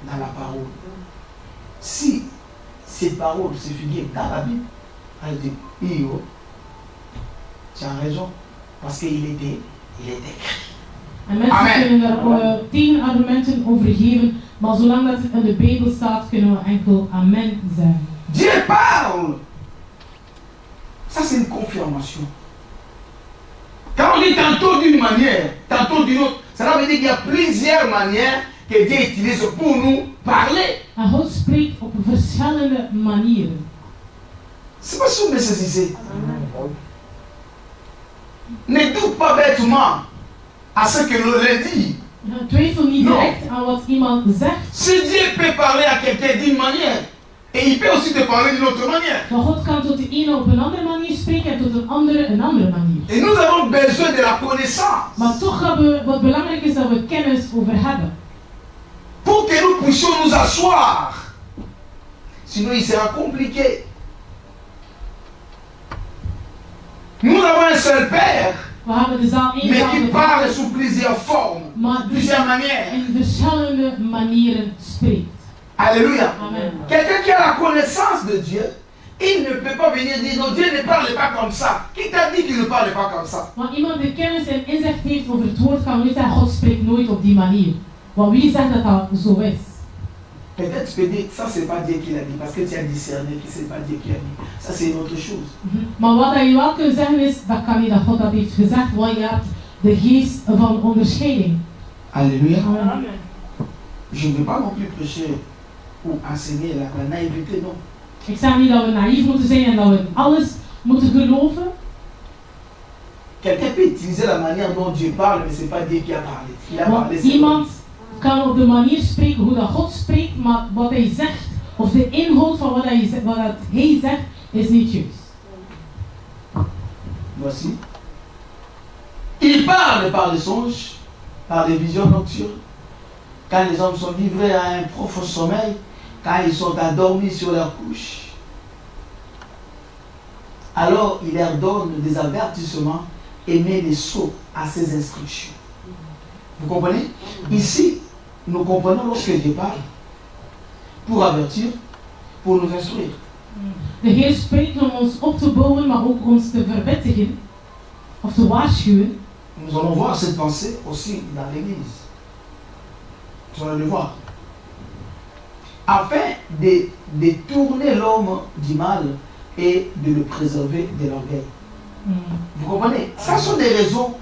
dans la parole. Si ces paroles se figurent dans la Bible, elle dit, tu as raison, parce qu'il était écrit. En mensen kunnen er tegenargumenten over geven, maar zolang dat het in de Bijbel staat, kunnen we enkel amen zeggen. Dieu parle. Ça, c'est une confirmation. Quand on dit tantôt d'une manière, tantôt d'une autre, cela veut dire qu'il y a plusieurs manières que Dieu utilise pour nous parler. En God spreekt op verschillende manieren. C'est pas si vous me saisissez. Ne doute pas bêtement à ce que l'on dit. Twijfel niet direct aan wat iemand zegt. Si Dieu peut parler à quelqu'un d'une manière, et il peut aussi te parler d'une autre manière. Maar God kan tot de ene op een andere manier spreken en tot een andere manier. Et nous avons besoin de la connaissance. Maar toch hebben we, wat belangrijk is, dat we kennis over hebben. Pour que nous puissions nous asseoir. Sinon, il sera compliqué. Nous avons un seul Père, We hebben de zaal mais qui één parle sous plusieurs formes, maar plusieurs manières. in verschillende manieren spreekt. Alléluia. Amen. Quelqu'un qui a la connaissance de Dieu, il ne peut pas venir dire non, Dieu ne parle pas comme ça. Qui t'a dit qu'il ne parle pas comme ça? Maar iemand die kennis en inzicht heeft over het woord kan nooit zeggen, God spreekt nooit op die manier. Want wie zegt dat dat zo is? Peut-être tu peux dire ça c'est pas Dieu qui l'a dit parce que tu as discerné que c'est pas Dieu qui l'a dit. Ça c'est une autre chose. Maar wat je wel kunt zeggen is, dat kan niet dat God dat heeft gezegd, want je hebt de geest van onderscheiding. Alléluia. Amen. Je ne veux pas non plus prêcher ou enseigner la naïveté, non. Ik zeg niet dat we naïef moeten zijn en dat we alles moeten geloven. Quelqu'un peut utiliser la manière dont Dieu parle, mais c'est pas Dieu qui a parlé. Il a parlé. Want iemand kan op de manier spreken hoe dat God spreekt, maar wat hij zegt, of de inhoud van wat hij zegt, is niet juist. Voici. Il parle par les songes, par les visions nocturnes. Quand les hommes sont livrés à un profond sommeil, quand ils sont endormis sur leur couche, alors il leur donne des avertissements et met les sceaux à ses instructions. Vous comprenez? Ici, nous comprenons lorsque Dieu parle pour avertir, pour nous instruire. De Heer spreekt om ons op te bouwen, maar ook ons te verwittigen, of te waarschuwen. Nous allons voir cette pensée aussi dans l'Église. Nous allons le voir. Afin de détourner l'homme du mal et de le préserver de l'orgueil. Vous comprenez? Ça sont des raisons.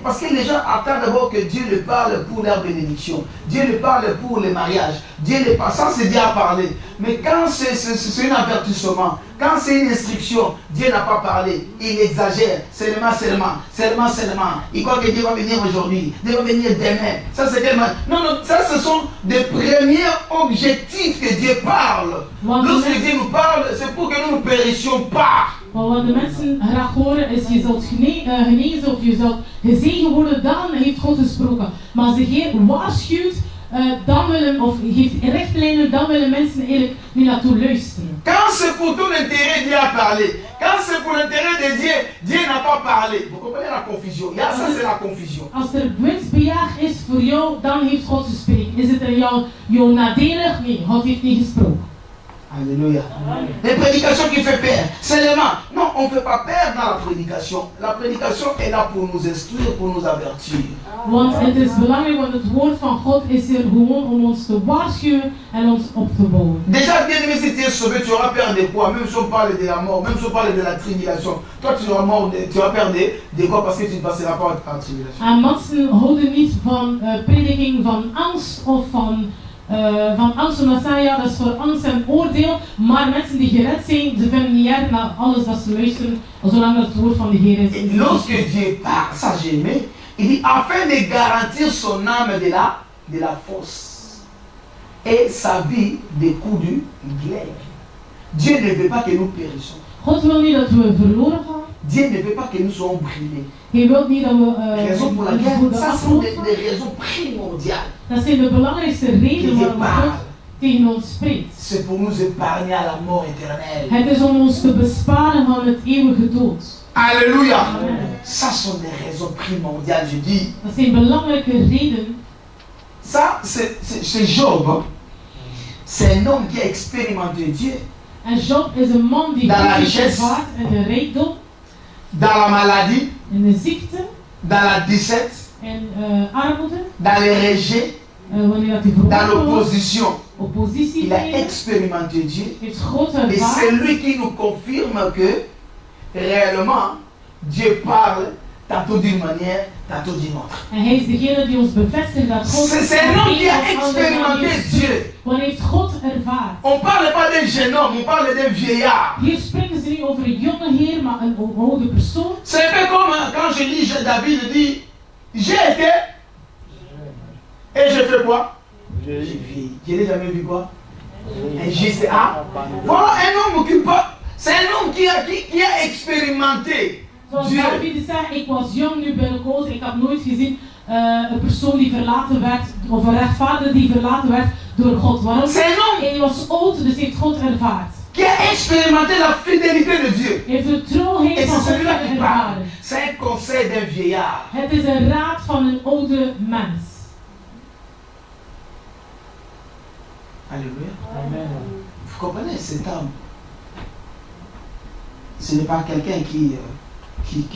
Parce que les gens attendent d'abord que Dieu le parle pour leur bénédiction. Dieu le parle pour les mariages. Dieu le parle, ça c'est Dieu à parler. Mais quand c'est un avertissement, quand c'est une instruction, Dieu n'a pas parlé. Il exagère. Seulement. Il croit que Dieu va venir aujourd'hui. Dieu va venir demain. Ça c'est tellement... Non, ça ce sont des premiers objectifs que Dieu parle. Lorsque Dieu nous parle, c'est pour que nous ne périssions pas. Maar wat de mensen graag horen is, je zult genezen of je zult gezegend worden, dan heeft God gesproken. Maar als de Heer waarschuwt, dan willen, of geeft richtlijnen, dan willen mensen eigenlijk niet naartoe luisteren. Quand c'est pour ton intérêt, Dieu a parlé. Quand c'est pour l'intérêt de Dieu, Dieu n'a pas parlé. Vous comprenez la confusion? Ça c'est la confusion. Als er winstbejaag is voor jou, dan heeft God gesproken. Is het er jou nadelig? Nee, God heeft niet gesproken. Alléluia. Les prédications qui font peur. Seulement, non, on ne fait pas peur dans la prédication. La prédication est là pour nous instruire, pour nous avertir. Want het is belangrijk, want het woord van God is er gewoon om ons te waarschuwen en ons op te bouwen. Déjà, bien aimé, si tu es sauvé, tu auras peur de quoi? Même si on parle de la mort, même si on parle de la tribulation. Toi, tu auras peur de quoi? Parce que tu ne passeras pas par la tribulation. En mensen houden niet van prediking van angst of van angst, omdat ze ja, dat is voor angst en oordeel, maar mensen die gered zijn, ze vinden niet erg naar alles dat ze luisteren, zolang het woord van de Heer is. Et lorsque Dieu parle, ça j'ai aimé, il dit afin de garantir son âme de la force. et sa vie des coups du glaive. Dieu ne veut pas que nous périssons. God wil niet dat we verloren gaan. Dieu ne veut pas que nous soyons brûlés. Hij wil niet dat we Raison pour voor laquelle, de ça sont afgrond gaan. des raisons primordiales Dat zijn de belangrijkste qui redenen waarom God parlent. tegen ons spreekt. C'est pour nous épargner à la mort éternelle. Het is om ons te besparen van het eeuwige dood. Alléluia. Amen. Ça sont des raisons primordiales, je dis. Dat zijn belangrijke redenen. Ça, c'est Job. Hein. C'est un homme qui a expérimenté Dieu En Job is een man die Dans la God heeft richesse. ervaart in de rijkdom, dans la maladie, in de ziekte, dans la disette, in armoede, dans les rejets, wanneer dat hij dans verworpen was, l'opposition. oppositie Il a tegen, expérimenté Dieu. heeft God Et c'est ervaard. lui qui nous confirme que réellement Dieu parle tantôt d'une manière, tantôt d'une autre. En hij is degene die ons bevestigt dat God C'est un homme qui a expérimenté Dieu. Want heeft God ervaard. On ne parle pas d'un jeune homme, on parle d'un vieillard. Hier spreken ze niet over een jonge heer, maar een oude persoon. C'est un peu comme quand je lis David dit, j'ai été et je fais quoi? J'ai vieilli. Je n'ai jamais vu quoi? Un juste voilà un homme qui parle. C'est un homme qui a expérimenté Zoals Dieu. David zegt, ik was jong, nu ben ik oud. Ik heb nooit gezien een persoon die verlaten werd, of een rechtvaardige die verlaten werd door God. Waarom? C'est un homme Hij was oud, dus heeft God ervaard. qui a expérimenté la fidélité de Dieu. Hij heeft de trouwheid Et van c'est God celui-là qui parle. ervaren. C'est un conseil d'un vieillard. Het is een raad van een oude mens. Alléluia. Vous comprenez cet homme? Ce n'est pas quelqu'un qui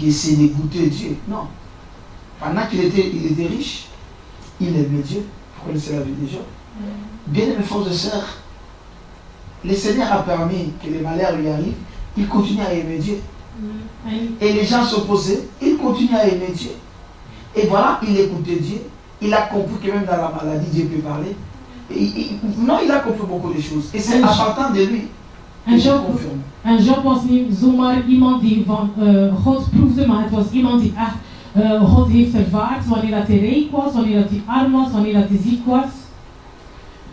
essaie de goûter Dieu. Non. Pendant qu'il était riche, il aimait Dieu. Vous connaissez la vie des gens. Bien aimés frères et sœurs, le Seigneur a permis que les malheurs lui arrivent. Il continue à aimer Dieu. En Et les gens s'opposaient. Il continue à aimer Dieu. Et voilà, il écoutait Dieu. Il a compris que même dans la maladie, Dieu peut parler. Non, il a compris beaucoup de choses. Et c'est à partir de lui que je confirme. En Job was niet zomaar iemand die van God proefde, maar het was iemand die echt God heeft ervaard wanneer dat hij rijk was, wanneer dat hij arm was, wanneer dat hij ziek was.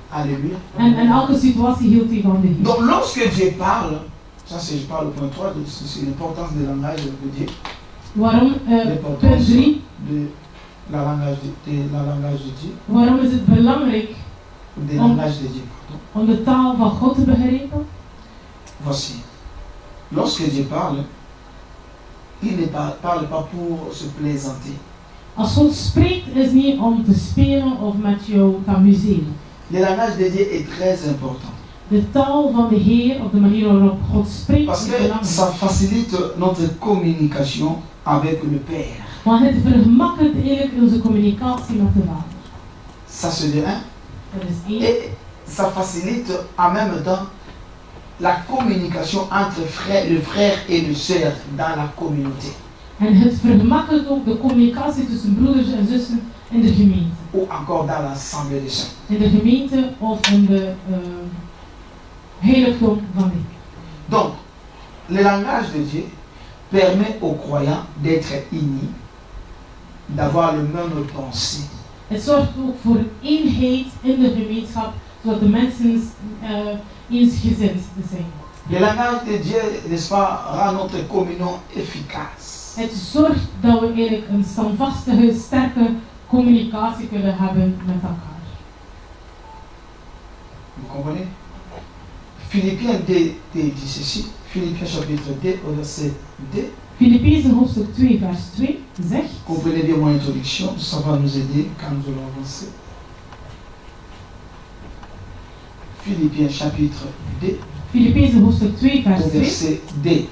Alléluia. En in elke situatie hield hij van de Heer. Donc lorsque Dieu parle, ça c'est, je parle au point 3, c'est l'importance du langage de Dieu. Waarom, punt L'importance 3, de la langage de Dieu. waarom is het belangrijk Des langages de Dieu, pardon. om de taal van God te begrijpen? Voici. Lorsque Dieu parle, il ne parle pas pour se plaisanter. Als God spreekt is niet om te spelen of met jou te amuseren. Le langage de Dieu est très important. De taal van de Heer, op de manier waarop God spreekt, Parce is que belangrijk. ça facilite notre communication avec le Père. Want het vergemakkelijkt eigenlijk onze communicatie met de Vader. Ça c'est de un. Dat is één. Et ça facilite en même temps la communication entre le frère et le sœur dans la communauté. En het vergemakkelijkt ook de communicatie tussen broeders en zussen in de gemeente. Ou encore dans l'assemblée des saints. In de gemeente of in de heiligdom van de Heer. Donc, le langage de Dieu permet aux croyants d'être unis, d'avoir le même pensée. Het zorgt ook voor eenheid in de gemeenschap, zodat de mensen eensgezind zijn. Le langage de Dieu, n'est-ce pas, rend notre communion efficace. Het zorgt dat we eigenlijk een standvastige, sterke communicatie kunnen hebben met elkaar. Vous comprenez? Philippiens 2 dit ceci. Philippiens chapitre 2 au verset 2. Filippenzen hoofdstuk 2 vers 2 zegt, Comprenez bien mon introduction, ça va nous aider quand nous allons avancer. Philippiens chapitre 2 Filippenzen hoofdstuk 2 vers au 2. verset 2.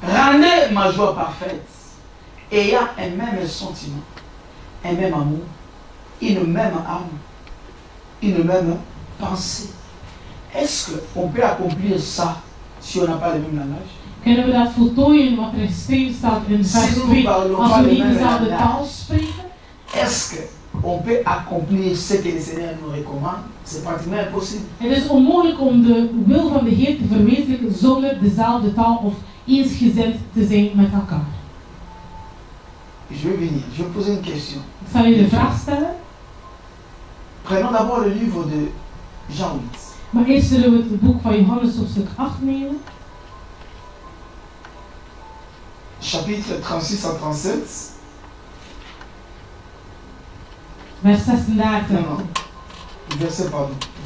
Rendez ma joie parfaite, ayant un même sentiment, un même amour, une même âme, une même pensée. Est-ce qu'on peut accomplir ça si on n'a pas le même langage? Kunnen we dat voltooien wat er geschreven staat in vers Si nous 2 parlons als pas we le niet même dezelfde taal langage, spreken? est-ce qu'on peut accomplir ce que le Seigneur nous recommande? C'est pratiquement impossible. Het is onmogelijk om de wil van de Heer te verwezenlijken zonder dezelfde taal of eensgezind te zijn met elkaar. Je vais venir, je vais poser une question. Ik zal je de vraag stellen. Prenons d'abord le livre de Jean 8. Maar eerst zullen we het boek van Johannes hoofdstuk 8 nemen. Chapitre 36 à 37. Vers 36. Non.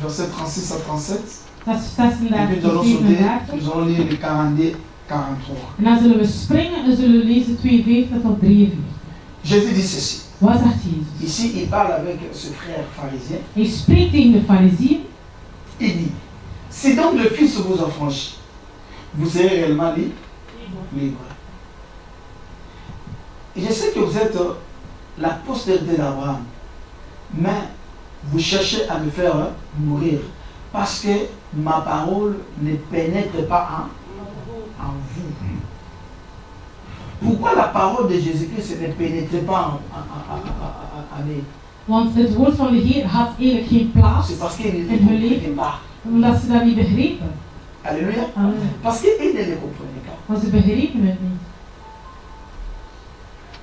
Verset 36 à 37. Dat is Et 36 puis tot nous allons sauter, 37. nous allons lire les 42, 43. En dan zullen we springen en zullen we lezen 52 tot 43. Jésus dit ceci. Wat zegt Jezus? Ici, il parle avec ce frère pharisien. Hij spreekt tegen de fariziën. Il dit, si donc le Fils vous affranchit, vous serez réellement libre. Et je sais que vous êtes la postérité d'Abraham, mais vous cherchez à me faire mourir, parce que ma parole ne pénètre pas en vous. Pourquoi la parole de Jésus-Christ ne pénètre pas en nous? Want het woord van de Heer had eigenlijk geen plaats. C'est parce qu'il ne En le hun leven. comprenait pas. Omdat ze dat niet begrepen. Alléluia. Amen. Parce qu'il ne le comprenait pas. Want ze begrepen het niet.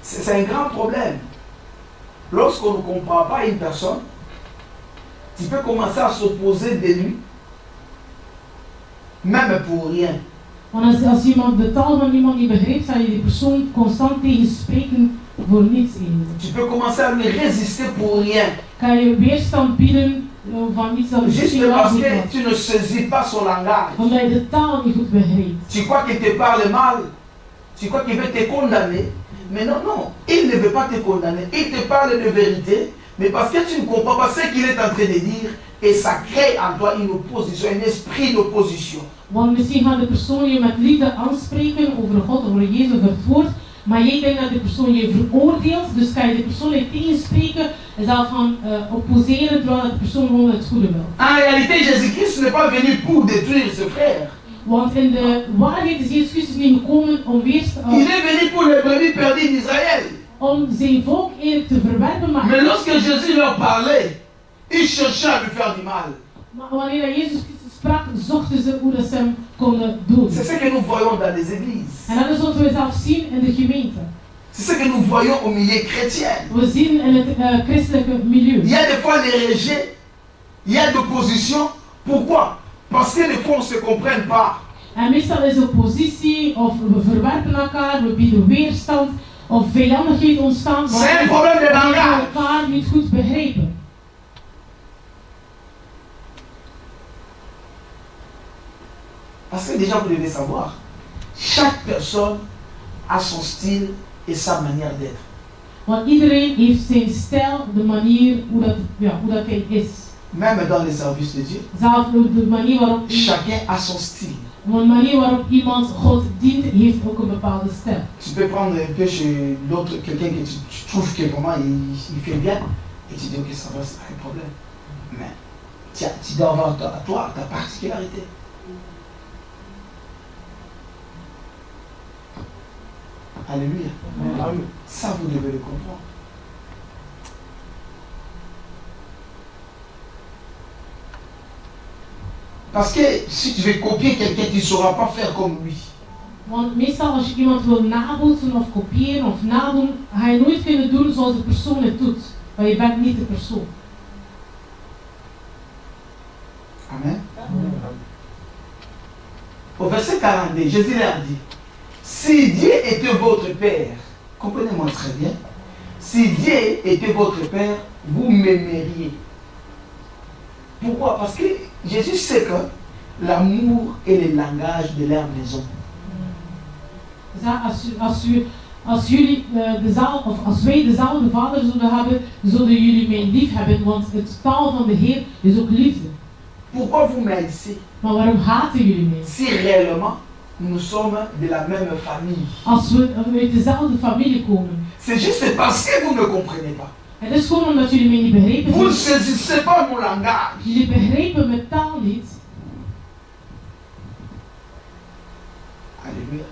C'est un grand problème. Lorsqu'on ne comprend pas une personne, tu peux commencer à s'opposer de lui, même pour rien. Want als iemand de taal van iemand niet begreep, zal je die persoon constant tegenspreken voor niets in. Tu peux commencer à lui résister pour rien. Kan je weerstand bieden van iets dat misschien Juste wel parce goed que was. tu ne saisis pas son langage. Omdat je de taal niet goed begreep. Tu crois qu'il te parle mal. Tu crois qu'il veut te condamner. Mais non, non. Il ne veut pas te condamner. Il te parle de vérité. Mais parce que tu ne comprends pas ce qu'il est en train de dire. Et ça crée en toi une opposition, un esprit d'opposition. Want misschien gaat de persoon je met liefde aanspreken over God, over Jezus, over het woord. Maar jij denkt dat de persoon je veroordeelt. Dus kan je de persoon niet tegenspreken en zelf gaan opposeren terwijl de persoon gewoon het goede wil. En réalité, Jésus-Christ n'est pas venu pour détruire ses frères. Want in de waarheid is Jezus Christus niet gekomen om Il est venu pour les brebis perdues d'Israël. om zijn volk eerlijk te verwerpen. Mais lorsque Jésus leur parlait, ils cherchaient à lui faire du mal. Maar wanneer Jezus Christus sprak, zochten ze hoe dat ze hem konden doen. C'est ce que nous voyons dans les églises. En dat is wat we zelf zien in de gemeente. C'est ce que nous voyons au milieu chrétien. We zien in het christelijke milieu. Il y a des fois des rejets, il y a de l'opposition. Pourquoi? Parce que des fois on ne se comprenne pas. En meestal is oppositie, of we verwerpen elkaar, we bieden weerstand, of vijandigheid ontstaan, C'est un problème de we langage. elkaar niet goed begrijpen. Parce que déjà vous devez savoir, chaque personne a son style et sa manière d'être. Want iedereen heeft zijn stijl, de manier hoe dat hij is. Même dans les services de Dieu, Zelf de manier waarop chacun a son style. de manier waarop iemand God dient, heeft ook een bepaalde stijl. Tu peux prendre un peu chez l'autre, quelqu'un que tu trouves que vraiment il fait bien, et tu dis ok ça va, c'est pas un problème. Mais tu dois avoir toi ta particularité. Alléluia. Amen. Ça vous devez le comprendre. Parce que si tu veux copier quelqu'un, tu ne sauras pas faire comme lui. Want meestal als je iemand wil nabootsen of kopiëren of nadoen, ga je nooit kunnen doen zoals de persoon het doet. Want je bent niet de persoon. Amen. Au verset 42, Jésus leur dit, si Dieu était votre Père, comprenez-moi très bien, si Dieu était votre Père, vous m'aimeriez. Pourquoi? Parce que Jésus sait que l'amour est le langage de leur maison. Als jullie als wij dezelfde vader zullen hebben, zullen jullie mij lief hebben, want het taal van de Heer is ook liefde. Pourquoi vous m'haïssez? Maar waarom haten jullie mij? Si réellement nous sommes de la même famille. Als we uit dezelfde familie komen. C'est juste parce que vous ne comprenez pas. Het is gewoon omdat jullie mij niet begrijpen. Vous ne saisissez pas mon langage. Jullie begrijpen mijn taal niet. Alléluia.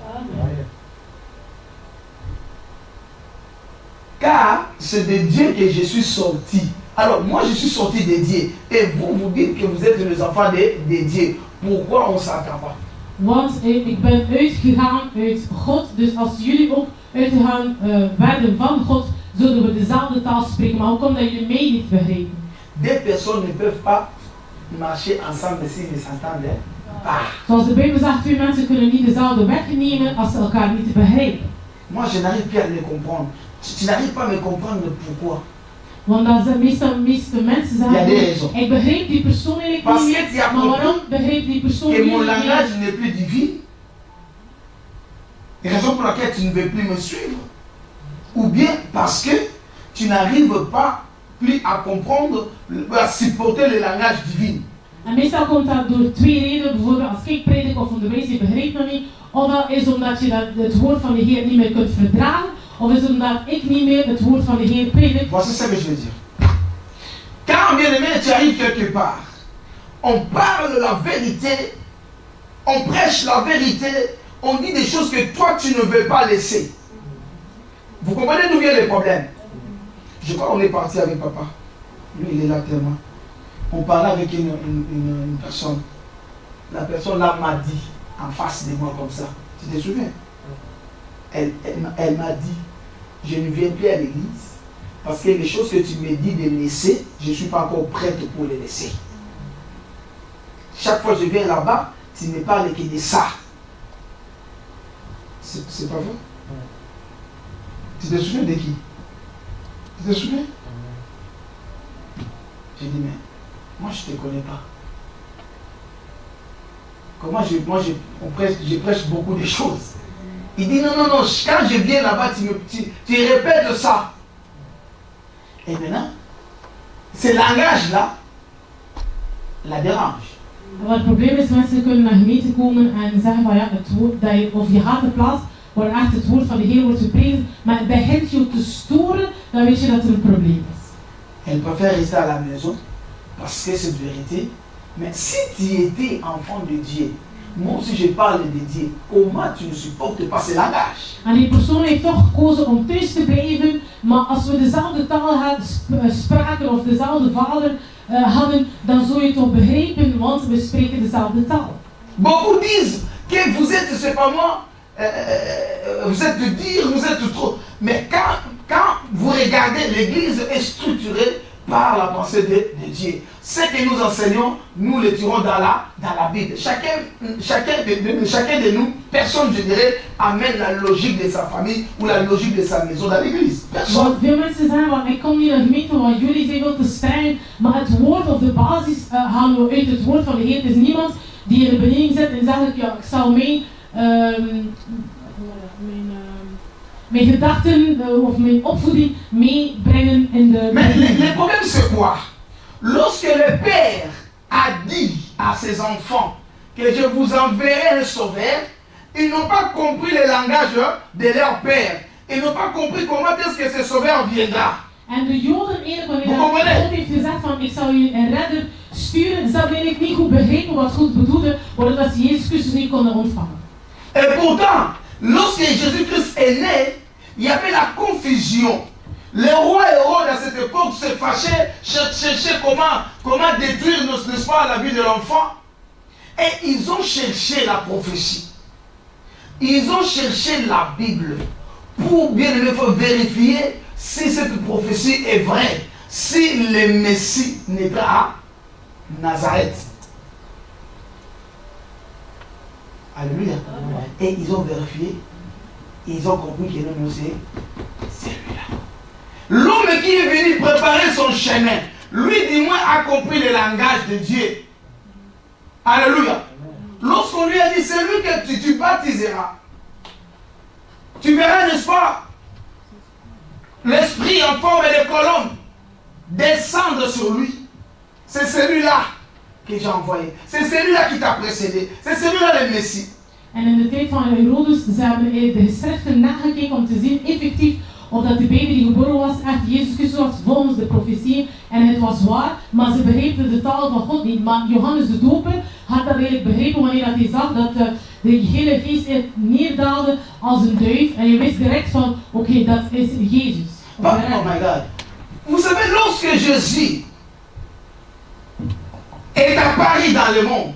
Car c'est de Dieu que je suis sorti. Alors moi je suis sorti de Dieu. Et vous, vous dites que vous êtes les enfants de Dieu. Pourquoi on ne s'entend pas? Want ik ben uitgegaan uit God. Dus als jullie ook uitgegaan werden van God, zullen we dezelfde taal spreken. Maar hoe komt dat jullie mij niet begrijpen? Deux personnes ne peuvent pas marcher ensemble s'ils ne s'entendent pas. Zoals de Bijbel zegt, twee mensen kunnen niet dezelfde weg nemen als ze elkaar niet begrijpen. Moi, je n'arrive plus à les comprendre. Tu n'arrives pas à me comprendre pourquoi. Want dan zijn meeste mensen Il y a des zeggen, raisons. ik begreep die persoon eigenlijk Parce niet que meer, tu as maar waarom compris begreep die persoon que niet mon meer? langage n'est plus divin. Raison pour laquelle tu ne veux plus me suivre. Ou bien parce que tu n'arrives pas plus à comprendre, à supporter le langage divin. En meestal komt dat door twee redenen. Bijvoorbeeld als ik predik of onderwijs, je begrijpt me niet. Ofwel is omdat je het woord van de Heer niet meer kunt verdragen. Of is omdat ik niet meer het woord van de Heer predik. Voici ce que je veux dire. Quand, bien aimé, tu arrives quelque part, on parle la vérité, on prêche la vérité, on dit des choses que toi tu ne veux pas laisser. Vous comprenez d'où vient le problème? Je crois qu'on est parti avec papa. Lui, il est là tellement. On parlait avec une personne. La personne là m'a dit, en face de moi comme ça. Tu te souviens? Elle m'a dit, je ne viens plus à l'église parce que les choses que tu me dis de laisser, je ne suis pas encore prête pour les laisser. Chaque fois que je viens là-bas, tu ne parles que de ça. C'est pas vrai? Tu te souviens de qui? Tu te souviens? J'ai dit, mais moi je ne te connais pas. Comment je prêche beaucoup de choses. Il dit, non, quand je viens là-bas, tu répètes ça. Et maintenant, ce langage-là la dérange. Maar het probleem is, mensen kunnen naar gemeente komen en zeggen van ja, het woord dat je, of je gaat de plaats waar echt het woord van de Heer wordt geprezen, maar het begint je te storen, dan weet je dat er een probleem is. Elle préfère rester à la maison parce que c'est vérité. Mais si tu étais enfant de Dieu, moi aussi je parle de Dieu, comment tu ne supportes pas ce langage? En die persoon heeft toch gekozen om thuis te blijven, maar als we dezelfde taal spraken of dezelfde vader hadden, dan zou je het toch begrijpen, want we spreken dezelfde taal. Beaucoup disent que vous êtes, c'est pas moi, vous êtes de dire, vous êtes trop. Mais quand vous regardez, l'église est structurée par la pensée de Dieu. Ce que nous enseignons, nous le tirons dans la Bible. Chacun de nous, personne, je dirais, amène la logique de sa famille ou la logique de sa maison dans l'église. Personne. Want veel mensen zeggen, want ik kom niet naar de gemeente waar jullie zijn wil te strijden, maar het woord of de basis halen we uit het woord van de Heer. Het is niemand die in de beneding zit en zegt, ja, ik zal mijn gedachten of mijn opvoeding meebrengen in de... Mais le problème c'est quoi? Lorsque le Père a dit à ses enfants que je vous enverrai un sauveur, ils n'ont pas compris le langage de leur Père. Ils n'ont pas compris comment est-ce que ce sauveur viendra. En de Joden eigenlijk, wanneer God heeft gezegd van ik zal je een redder sturen, ze hebben eigenlijk niet goed begrepen wat God bedoelde, waardoor ze Jezus Christus niet konden ontvangen. Et pourtant, lorsque Jésus-Christ est né, il y avait la confusion. Les rois et rois à cette époque se fâchaient, cherchaient comment détruire, n'est-ce pas, la vie de l'enfant. Et ils ont cherché la prophétie. Ils ont cherché la Bible pour bien vérifier si cette prophétie est vraie, si le Messie n'est pas à Nazareth. Alléluia. Et ils ont vérifié, ils ont compris que non, c'est celui-là. L'homme qui est venu préparer son chemin, lui du moins a compris le langage de Dieu. Alléluia. Lorsqu'on lui a dit, c'est lui que tu baptiseras, tu verras, n'est-ce pas, l'esprit en forme de colombe descendre sur lui. C'est celui-là que j'ai envoyé. C'est celui-là qui t'a précédé. C'est celui-là le Messie. En in de tijd van Herodes, ze hebben de geschriften nagekeken om te zien effectief of dat de baby die geboren was echt Jezus Christus was volgens de profetie. En het was waar, maar ze begrepen de taal van God niet. Maar Johannes de Doper had dat eigenlijk begrepen wanneer hij zag dat de hele geest neerdaalde als een duif. En je wist direct van, oké, dat is Jezus. Oh my God. Vous savez, lorsque Jésus est apparu dans le monde,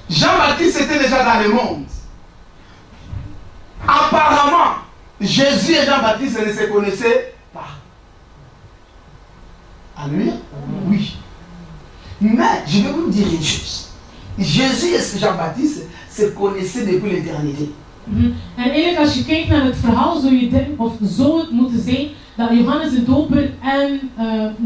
Jean-Baptiste était déjà dans le monde. Apparemment, Jésus et Jean-Baptiste ne se connaissaient pas. Alléluia. Oui. Mais je vais vous dire une chose. Jésus et Jean-Baptiste se connaissaient depuis l'éternité. En eerlijk, als je kijkt naar het verhaal, zou je denken, of zou het moeten zijn, dat Johannes de Doper en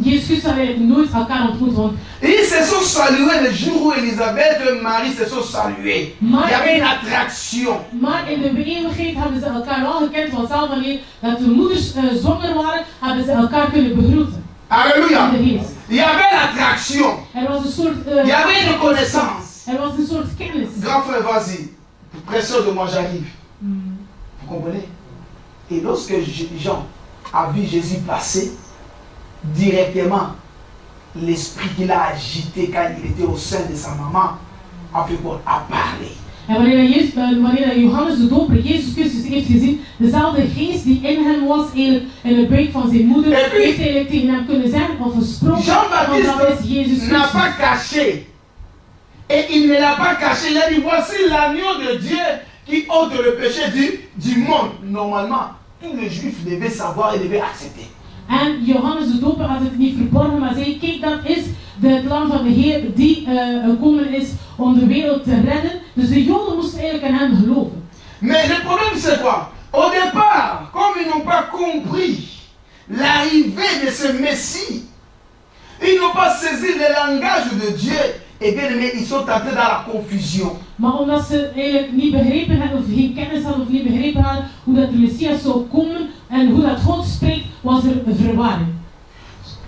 Jezus Christus eigenlijk nooit elkaar ontmoet. Want Ils se sont salués le jour où Élisabeth et Marie se sont salués. Il y avait une attraction. Maar in de eeuwigheid hebben ze elkaar wel gekend, want zelfs wanneer dat de moeders zwanger waren, hebben ze elkaar kunnen begroeten. Alléluia. In de geest. Il y avait l'attraction. Er was een soort Il y avait une connaissance. er was een soort kennis. Grand frère, vas-y. Presseur de moi, j'arrive. Vous comprenez? Et lorsque Jean a vu Jésus passer, directement, l'esprit qu'il a agité quand il était au sein de sa maman a fait quoi? A parlé. En wanneer Johannes de Doper Jezus Christus heeft gezien, dezelfde geest die in hem was, eigenlijk in de buik van zijn moeder, heeft eigenlijk tegen hem kunnen zeggen of gesproken, want dat is Jezus n'a Christus. pas caché. Et il ne l'a pas caché. Il a dit, voici l'agneau de Dieu qui ôte le péché du monde. Normalement, tous les juifs devaient savoir et devaient accepter. En Johannes de Doper had het niet verborgen, maar zei, kijk, dat is het lam van de Heer die gekomen is om de wereld te redden. Dus de Joden moesten eigenlijk in hem geloven. Mais le problème c'est quoi? Au départ, comme ils n'ont pas compris l'arrivée de ce Messie, ils n'ont pas saisi le langage de Dieu, et bien aimé, ils sont entrés dans la confusion. Maar omdat ze eigenlijk niet begrepen hadden, of geen kennis hadden, of niet begrepen hadden hoe dat de Messias zou komen en hoe dat God spreekt, was er een verwarring.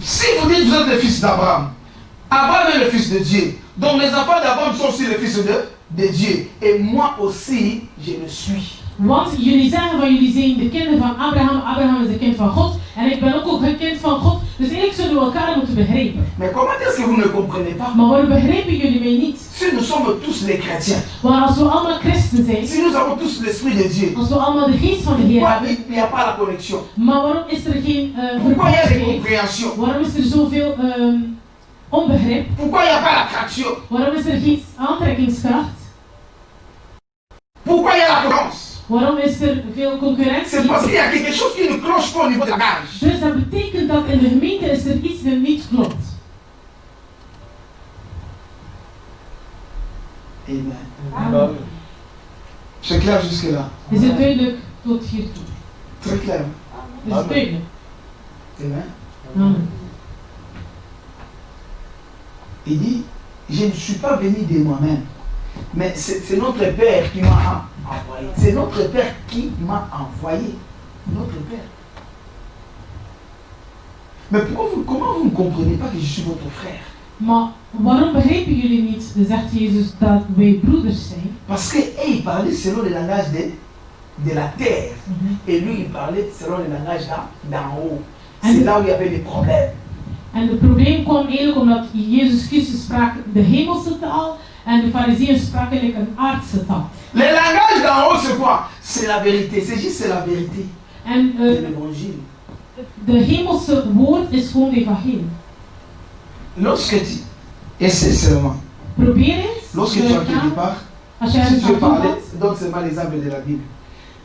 Si vous dites que vous êtes le fils d'Abraham, Abraham est le fils de Dieu. Donc les enfants d'Abraham sont aussi les fils de Dieu. Et moi aussi, je le suis. Want jullie zeggen van jullie zijn de kinderen van Abraham, Abraham is de kind van God en ik ben ook een kind van God. Dus eigenlijk zullen we elkaar moeten begrijpen. Mais comment est-ce que vous ne comprenez pas? Maar waarom begrijpen jullie mij niet? Si nous sommes tous les chrétiens, Want als we allemaal christen zijn, si nous avons tous l'esprit de Dieu, als we allemaal de geest van de Heer pourquoi hebben, il n'y a pas la connexion? maar waarom is er geen Pourquoi il y a des verbondenheid? compréhensions? Waarom is er zoveel onbegrip? Pourquoi il n'y a pas l'attraction? Waarom is er geen aantrekkingskracht? Pourquoi il y a la concurrence? Waarom is er veel concurrentie? C'est parce qu'il y a quelque chose qui ne cloche pas au niveau de la gage. Dus dat betekent dat in de gemeente is er iets dat niet klopt. Amen. Amen. C'est clair jusque-là? Is het duidelijk tot hiertoe? Très clair. Is het duidelijk? Amen. Amen. Il dit, je ne suis pas venu de moi-même, mais c'est notre Père qui m'a envoyé. C'est notre Père qui m'a envoyé. Notre Père. Mais comment vous ne comprenez pas que je suis votre frère? Maar waarom begrijpen jullie niet, zegt Jezus, dat wij broeders zijn? Parce qu'il parlait selon le langage de la terre. Et lui, il parlait selon le langage d'en haut. C'est là où il y avait des problèmes. En het probleem kwam eigenlijk omdat Jezus Christus sprak de hemelse taal en de fariseeën spraken eigenlijk een aardse taal. Le langage d'en haut, c'est quoi? C'est la vérité. C'est juste la vérité. En C'est l'évangile. de hemelse woord is gewoon de evangelie. Lorsque tu... Et c'est seulement. Probeer eens. Lorsque tu as quelque part, Als je si ergens tu veux naartoe parler, gaat, donne seulement l'exemple de la Bible.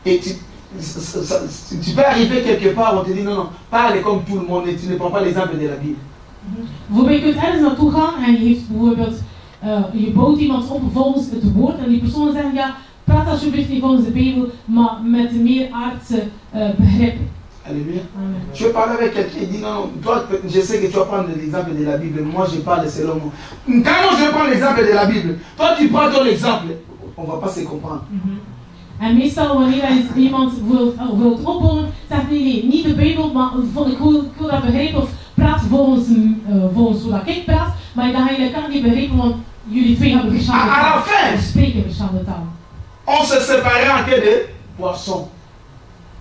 Et tu peux arriver quelque part, on te dit non, non, parle comme tout le monde et tu ne prends pas l'exemple de la Bible. bijvoorbeeld je kunt ergens naartoe gaan en je heeft bijvoorbeeld, je bouwt iemand op volgens het woord en die persoon zegt ja, praat alsjeblieft niet volgens de Bijbel, maar met meer aardse begrippen. Alléluia. Amen. Tu veux parler avec quelqu'un, il dit non, non, toi, je sais que tu vas prendre l'exemple de la Bible, moi je parle selon moi. Quand je prends l'exemple de la Bible, toi tu prends ton exemple, on ne va pas se comprendre. En meestal wanneer iemand wilt opbouwen, zegt nee, niet de Bijbel, maar ik wil dat begrijpen of praat volgens hoe dat ik praat, maar dan ga je elkaar niet begrijpen, want jullie twee hebben verschillende À la taal. fin, We spreken verschillende taal. on se séparait en quai de poissons.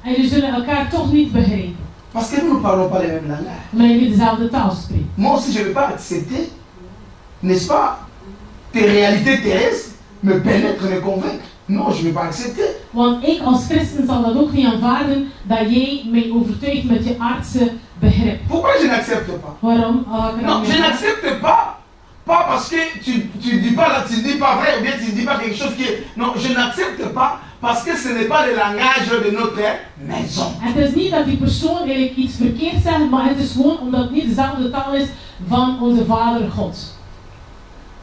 En jullie zullen elkaar toch niet begrijpen, Parce que nous ne parlons pas les mêmes langages. maar je niet dezelfde taal spreekt. Moi aussi, je ne vais pas accepter, n'est-ce pas, tes réalités terrestres me pénètrent, me convaincre. Non, je ne vais pas accepter. Want ik als christen zal dat ook niet aanvaarden, dat jij mij overtuigt met je aardse begrip. Pourquoi je n'accepte pas? Waarom? Non, je n'accepte pas. Pas parce que tu dis pas là, tu dis pas vrai, ou bien tu dis pas quelque chose qui est... Non, je n'accepte pas Parce que ce n'est pas le langage de notre maison. En het is niet dat die persoon eigenlijk iets verkeerd zegt, maar het is gewoon omdat het niet dezelfde taal is van onze Vader God.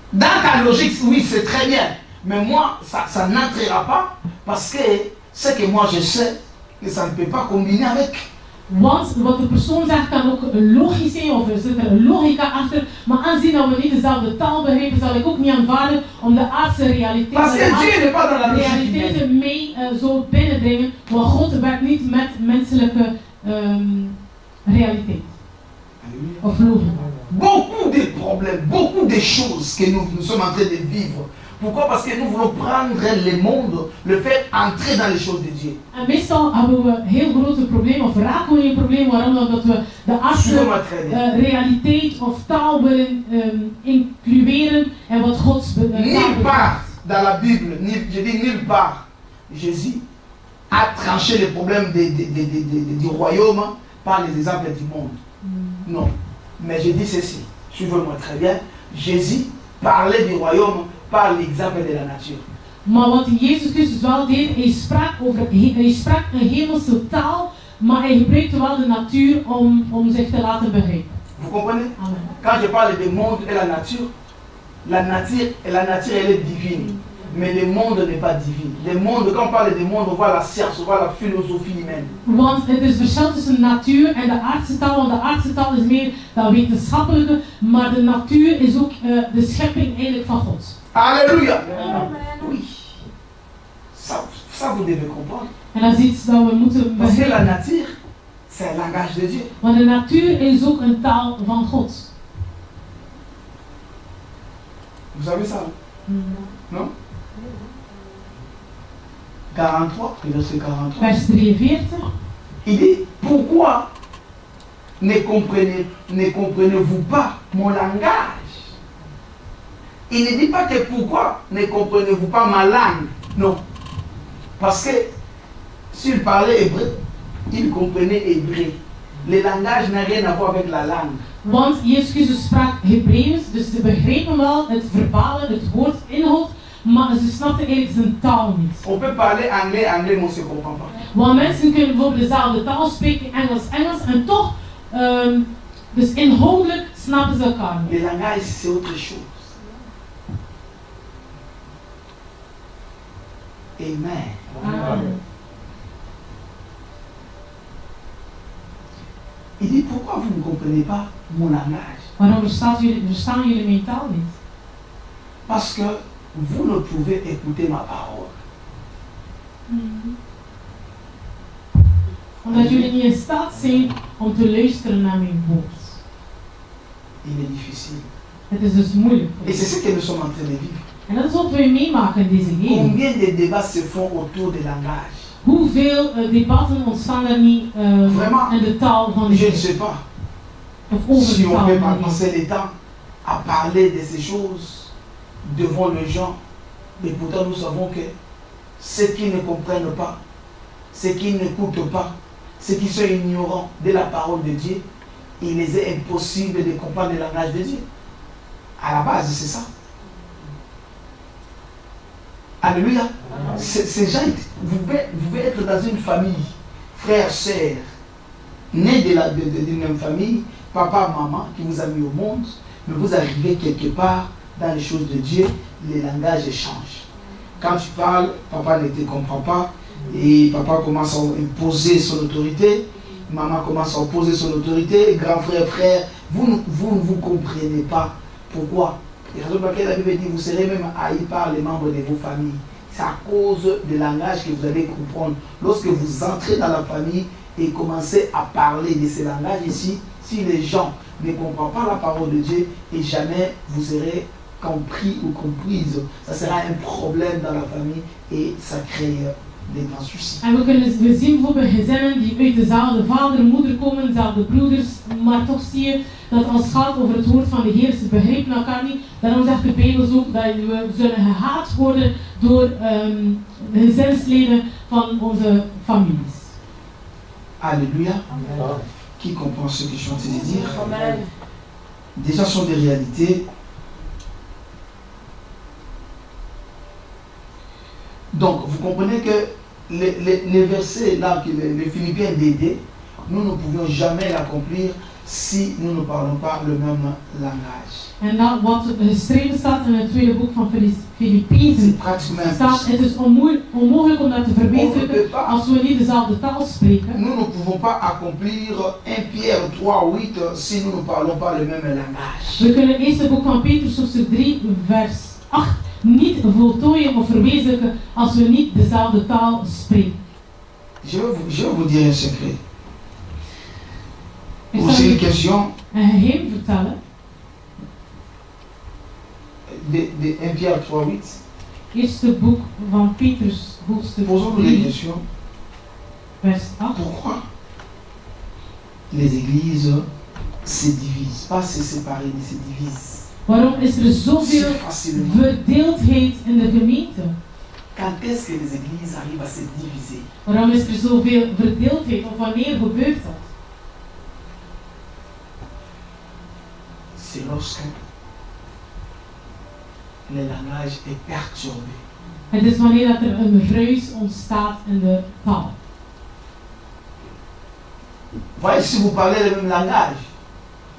Dans ta logique, oui, c'est très bien. Mais moi, ça n'entrera pas parce que ce que moi je sais, que ça ne peut pas combiner avec. Want wat de persoon zegt kan ook logisch zijn, of er zit er een logica achter, maar aangezien dat we niet dezelfde taal begrijpen, zal ik ook niet aanvaarden om de aardse Parce que Dieu n'est pas dans la logique humaine. realiteiten mee zo binnendringen, want God werkt niet met menselijke realiteit. Of logica. Beaucoup de problèmes, beaucoup de choses que nous sommes en train de vivre. Pourquoi? Parce que nous voulons prendre le monde, le faire entrer dans les choses de Dieu. En meestal hebben we heel grote problemen, of raken we een probleem, waarom? Omdat we de aardse realiteit of taal willen inclueren en wat Gods Nulle part dans la Bible, je dis nulle part, Jésus a tranché le problème du royaume par les exemples du monde. Non. Mais je dis ceci, suivez-moi très bien, Jésus parlait du royaume par l'exemple de la nature. Maar wat Jezus Christus wel deed, hij sprak een hemelse taal, maar hij gebruikte wel de natuur om zich te laten begrijpen. Vous comprenez? Amen. Quand je parle du monde et la nature elle est divine. Mais le monde n'est pas divin. Le monde, quand on parle du monde, on voit la science, on voit la philosophie humaine. Want het is verschil tussen natuur en de aardse taal, want de aardse taal is meer dat wetenschappelijke, maar de natuur is ook de schepping eigenlijk van God. Alléluia. Amen. Oui. Ça vous devez comprendre. En dat is iets dat we moeten Parce que la begrijpen. nature, c'est un langage de Dieu. Want de natuur is ook een taal van God. Vous savez ça? Non? 43, verset 43. Vers 43. Il dit, pourquoi ne comprenez-vous pas mon langage? Il ne dit pas que pourquoi ne comprenez-vous pas ma langue. Non. Parce que s'il parlait hébreu, il comprenait hébreu. Le langage n'a rien à voir avec la langue. Want Jezus Christus sprak Hebreeuws, dus ze begrepen wel het verbale, het woord, inhoud, maar ze snapten eigenlijk zijn taal niet. On peut parler anglais, mais on ne se comprend pas. Want mensen kunnen bijvoorbeeld dezelfde taal spreken, Engels, en toch, dus inhoudelijk snappen ze elkaar niet. Le langage, c'est autre chose. Amen. Amen. Il dit, pourquoi vous ne comprenez pas mon langage? Waarom verstaan jullie mijn taal niet? Parce que vous ne pouvez écouter ma parole. Omdat jullie niet in staat zijn om te luisteren naar mijn woord. Il est difficile. Het is dus moeilijk. Et c'est ce que nous sommes en train de vivre. En dat is wat wij meemaken in deze leven. Combien de débats se font autour du langage? Hoeveel debatten ontstaan er niet in de taal van de Je ne Heer? sais pas Of over si de on taal peut van de Heer. passer le temps à parler de ces choses devant les gens. Et pourtant nous savons que ceux qui ne comprennent pas, ceux qui n'écoutent pas, ceux qui sont ignorants de la parole de Dieu, il les est impossible de comprendre le langage de Dieu. À la base, c'est ça. Alléluia. Ces gens, vous pouvez être dans une famille, frères, sœurs, nés d'une même famille, papa, maman, qui vous a mis au monde, mais vous arrivez quelque part dans les choses de Dieu, les langages changent. Quand tu parles, papa ne te comprend pas, et papa commence à imposer son autorité, maman commence à opposer son autorité, grand frère, frère, vous ne vous comprenez pas. Pourquoi? Et raison pour laquelle la Bible dit, vous serez même haïs par les membres de vos familles. C'est à cause du langage que vous allez comprendre. Lorsque vous entrez dans la famille et commencez à parler de ce langage ici, si les gens ne comprennent pas la parole de Dieu, et jamais vous serez compris ou comprise, ça sera un problème dans la famille et ça crée des grands soucis. En we zien bijvoorbeeld gezinnen die uit dezelfde vader en moeder komen, dezelfde broeders, maar toch zie je dat als het gaat over het woord van de Heer, ze begrijpen elkaar niet. Daarom zegt de Bijbel ook dat we zullen gehaat worden door de gezinsleden van onze families. Alléluia. Amen. Qui comprend ce que je suis en train de dire? Amen. Déjà, ce sont des réalités. Donc, vous comprenez que les versets là, que les Philippiens dédiés, nous ne pouvions jamais l'accomplir si nous ne parlons pas le même langage. En dat wat geschreven staat in het tweede boek van Filippenzen, C'est pratiquement staat, impossible. het is onmogelijk om dat te On ne verwezenlijken peut pas. als we niet dezelfde taal spreken. Nous ne pouvons pas accomplir 1 Pierre 3:8 si nous ne parlons pas le même langage. We kunnen het eerste boek van Petrus, hoofdstuk 3, vers 8, niet voltooien of verwezenlijken als we niet dezelfde taal spreken. Je vais vous dire un secret. Ik Ou zal c'est une je question een geheim vertellen. de 1 Pierre 3:8. Eerste boek van Petrus, hoofdstuk Posons-nous les 3, questions. vers 8. Pourquoi les églises se divisent? Pas se séparer, mais se divisent. Waarom is er Si zoveel facilement. verdeeldheid in de gemeente? Quand est-ce que les églises arrivent à se diviser? Waarom is er zoveel verdeeldheid? Of wanneer gebeurt dat? C'est lorsque le langage est perturbé. Het is wanneer dat er een ruis ontstaat in de taal. Voyez, si vous parlez le même langage,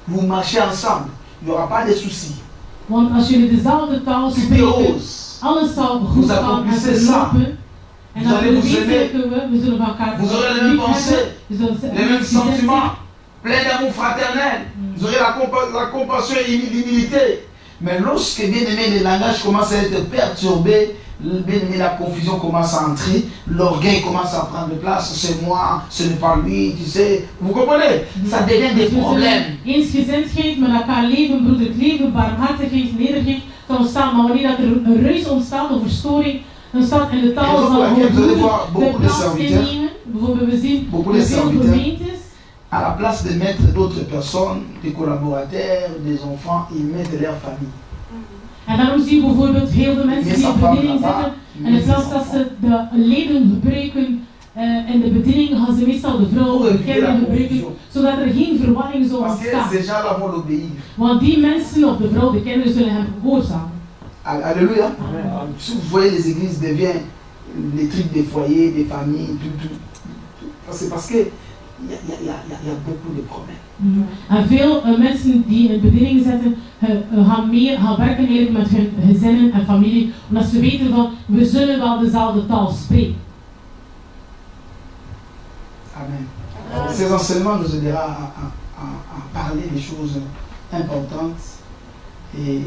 vous marchez ensemble, il n'y aura pas de soucis. Want als jullie dezelfde taal Tout est spreken, rose. alles zal goed Vous gaan en accomplissez ça. verlopen. En Vous dan allez vous verwezenlijken we zullen van elkaar Vous aurez les mêmes lief pensées, hebben. We zullen les mêmes sentiments, pleins d'amour fraternel. Vous aurez la compassion et l'humilité. Mais lorsque, bien aimé, le langage commence à être perturbé, bien aimé, la confusion commence à entrer, l'orgueil commence à prendre place, c'est moi, ce n'est pas lui, tu sais. Vous comprenez? Ça devient des Dus we problèmes. zullen eensgezindheid, met elkaar leven, broederlijk leven, barmhartigheid, nederigheid zal ontstaan. Maar wanneer dat er een ruis ontstaat of verstoring ontstaat in de taal, Raison pour zal laquelle vous allez onvoldoende voir beaucoup de de plaats serviteurs, innemen. Bijvoorbeeld we zien beaucoup de veel serviteurs, gemeentes. à la place de mettre d'autres personnes, des collaborateurs, des enfants, ils mettent leur famille. En daarom zie je bijvoorbeeld heel veel mensen Mais die sa in femme bediening là-bas, zitten. En in mais plaats ses dat enfants. ze de leden gebruiken in de bediening, gaan ze meestal de vrouw Pour of de éviter la kinderen gebruiken, confusion. zodat er geen verwarring zal Parce que ontstaan. ces gens-là vont l'obéir. Want die mensen of de vrouw, de kinderen zullen hem gehoorzamen. Alléluia. Si vous voyez les églises deviennent les trucs des foyers, des familles, tout. C'est parce que il y a beaucoup de problèmes. En veel mensen die in bediening zitten, gaan werken eigenlijk met hun gezinnen en familie, omdat ze weten van, we zullen wel dezelfde taal spreken. Amen. Ces enseignements nous aideront à parler des choses importantes et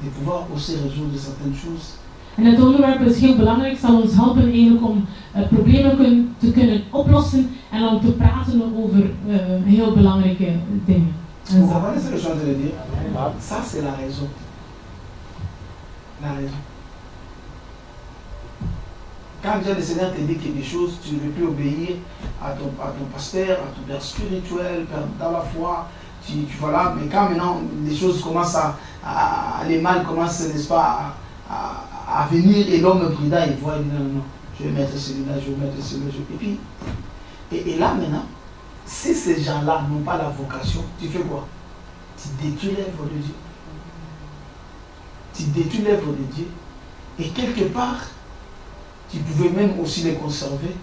de pouvoir aussi résoudre certaines choses. En het onderwerp is heel belangrijk, zal ons helpen eigenlijk om problemen te kunnen oplossen en om te praten over heel belangrijke dingen. Vous comprenez ce que je suis en train de dire? Ça, c'est la raison. La raison. Quand Dieu le Seigneur te dit quelque chose, tu ne veux plus obéir à ton pasteur, à ton père spirituel, dans la foi. Voilà, mais quand maintenant les choses commencent les mal commencent, n'est-ce pas, à venir et l'homme prudent, il voit, il dit non, je vais mettre celui-là, je vais mettre celui-là. Et puis, et là maintenant, si ces gens-là n'ont pas la vocation, tu fais quoi? Tu détruis l'œuvre de Dieu. Tu détruis l'œuvre de Dieu. Et quelque part, tu pouvais même aussi les conserver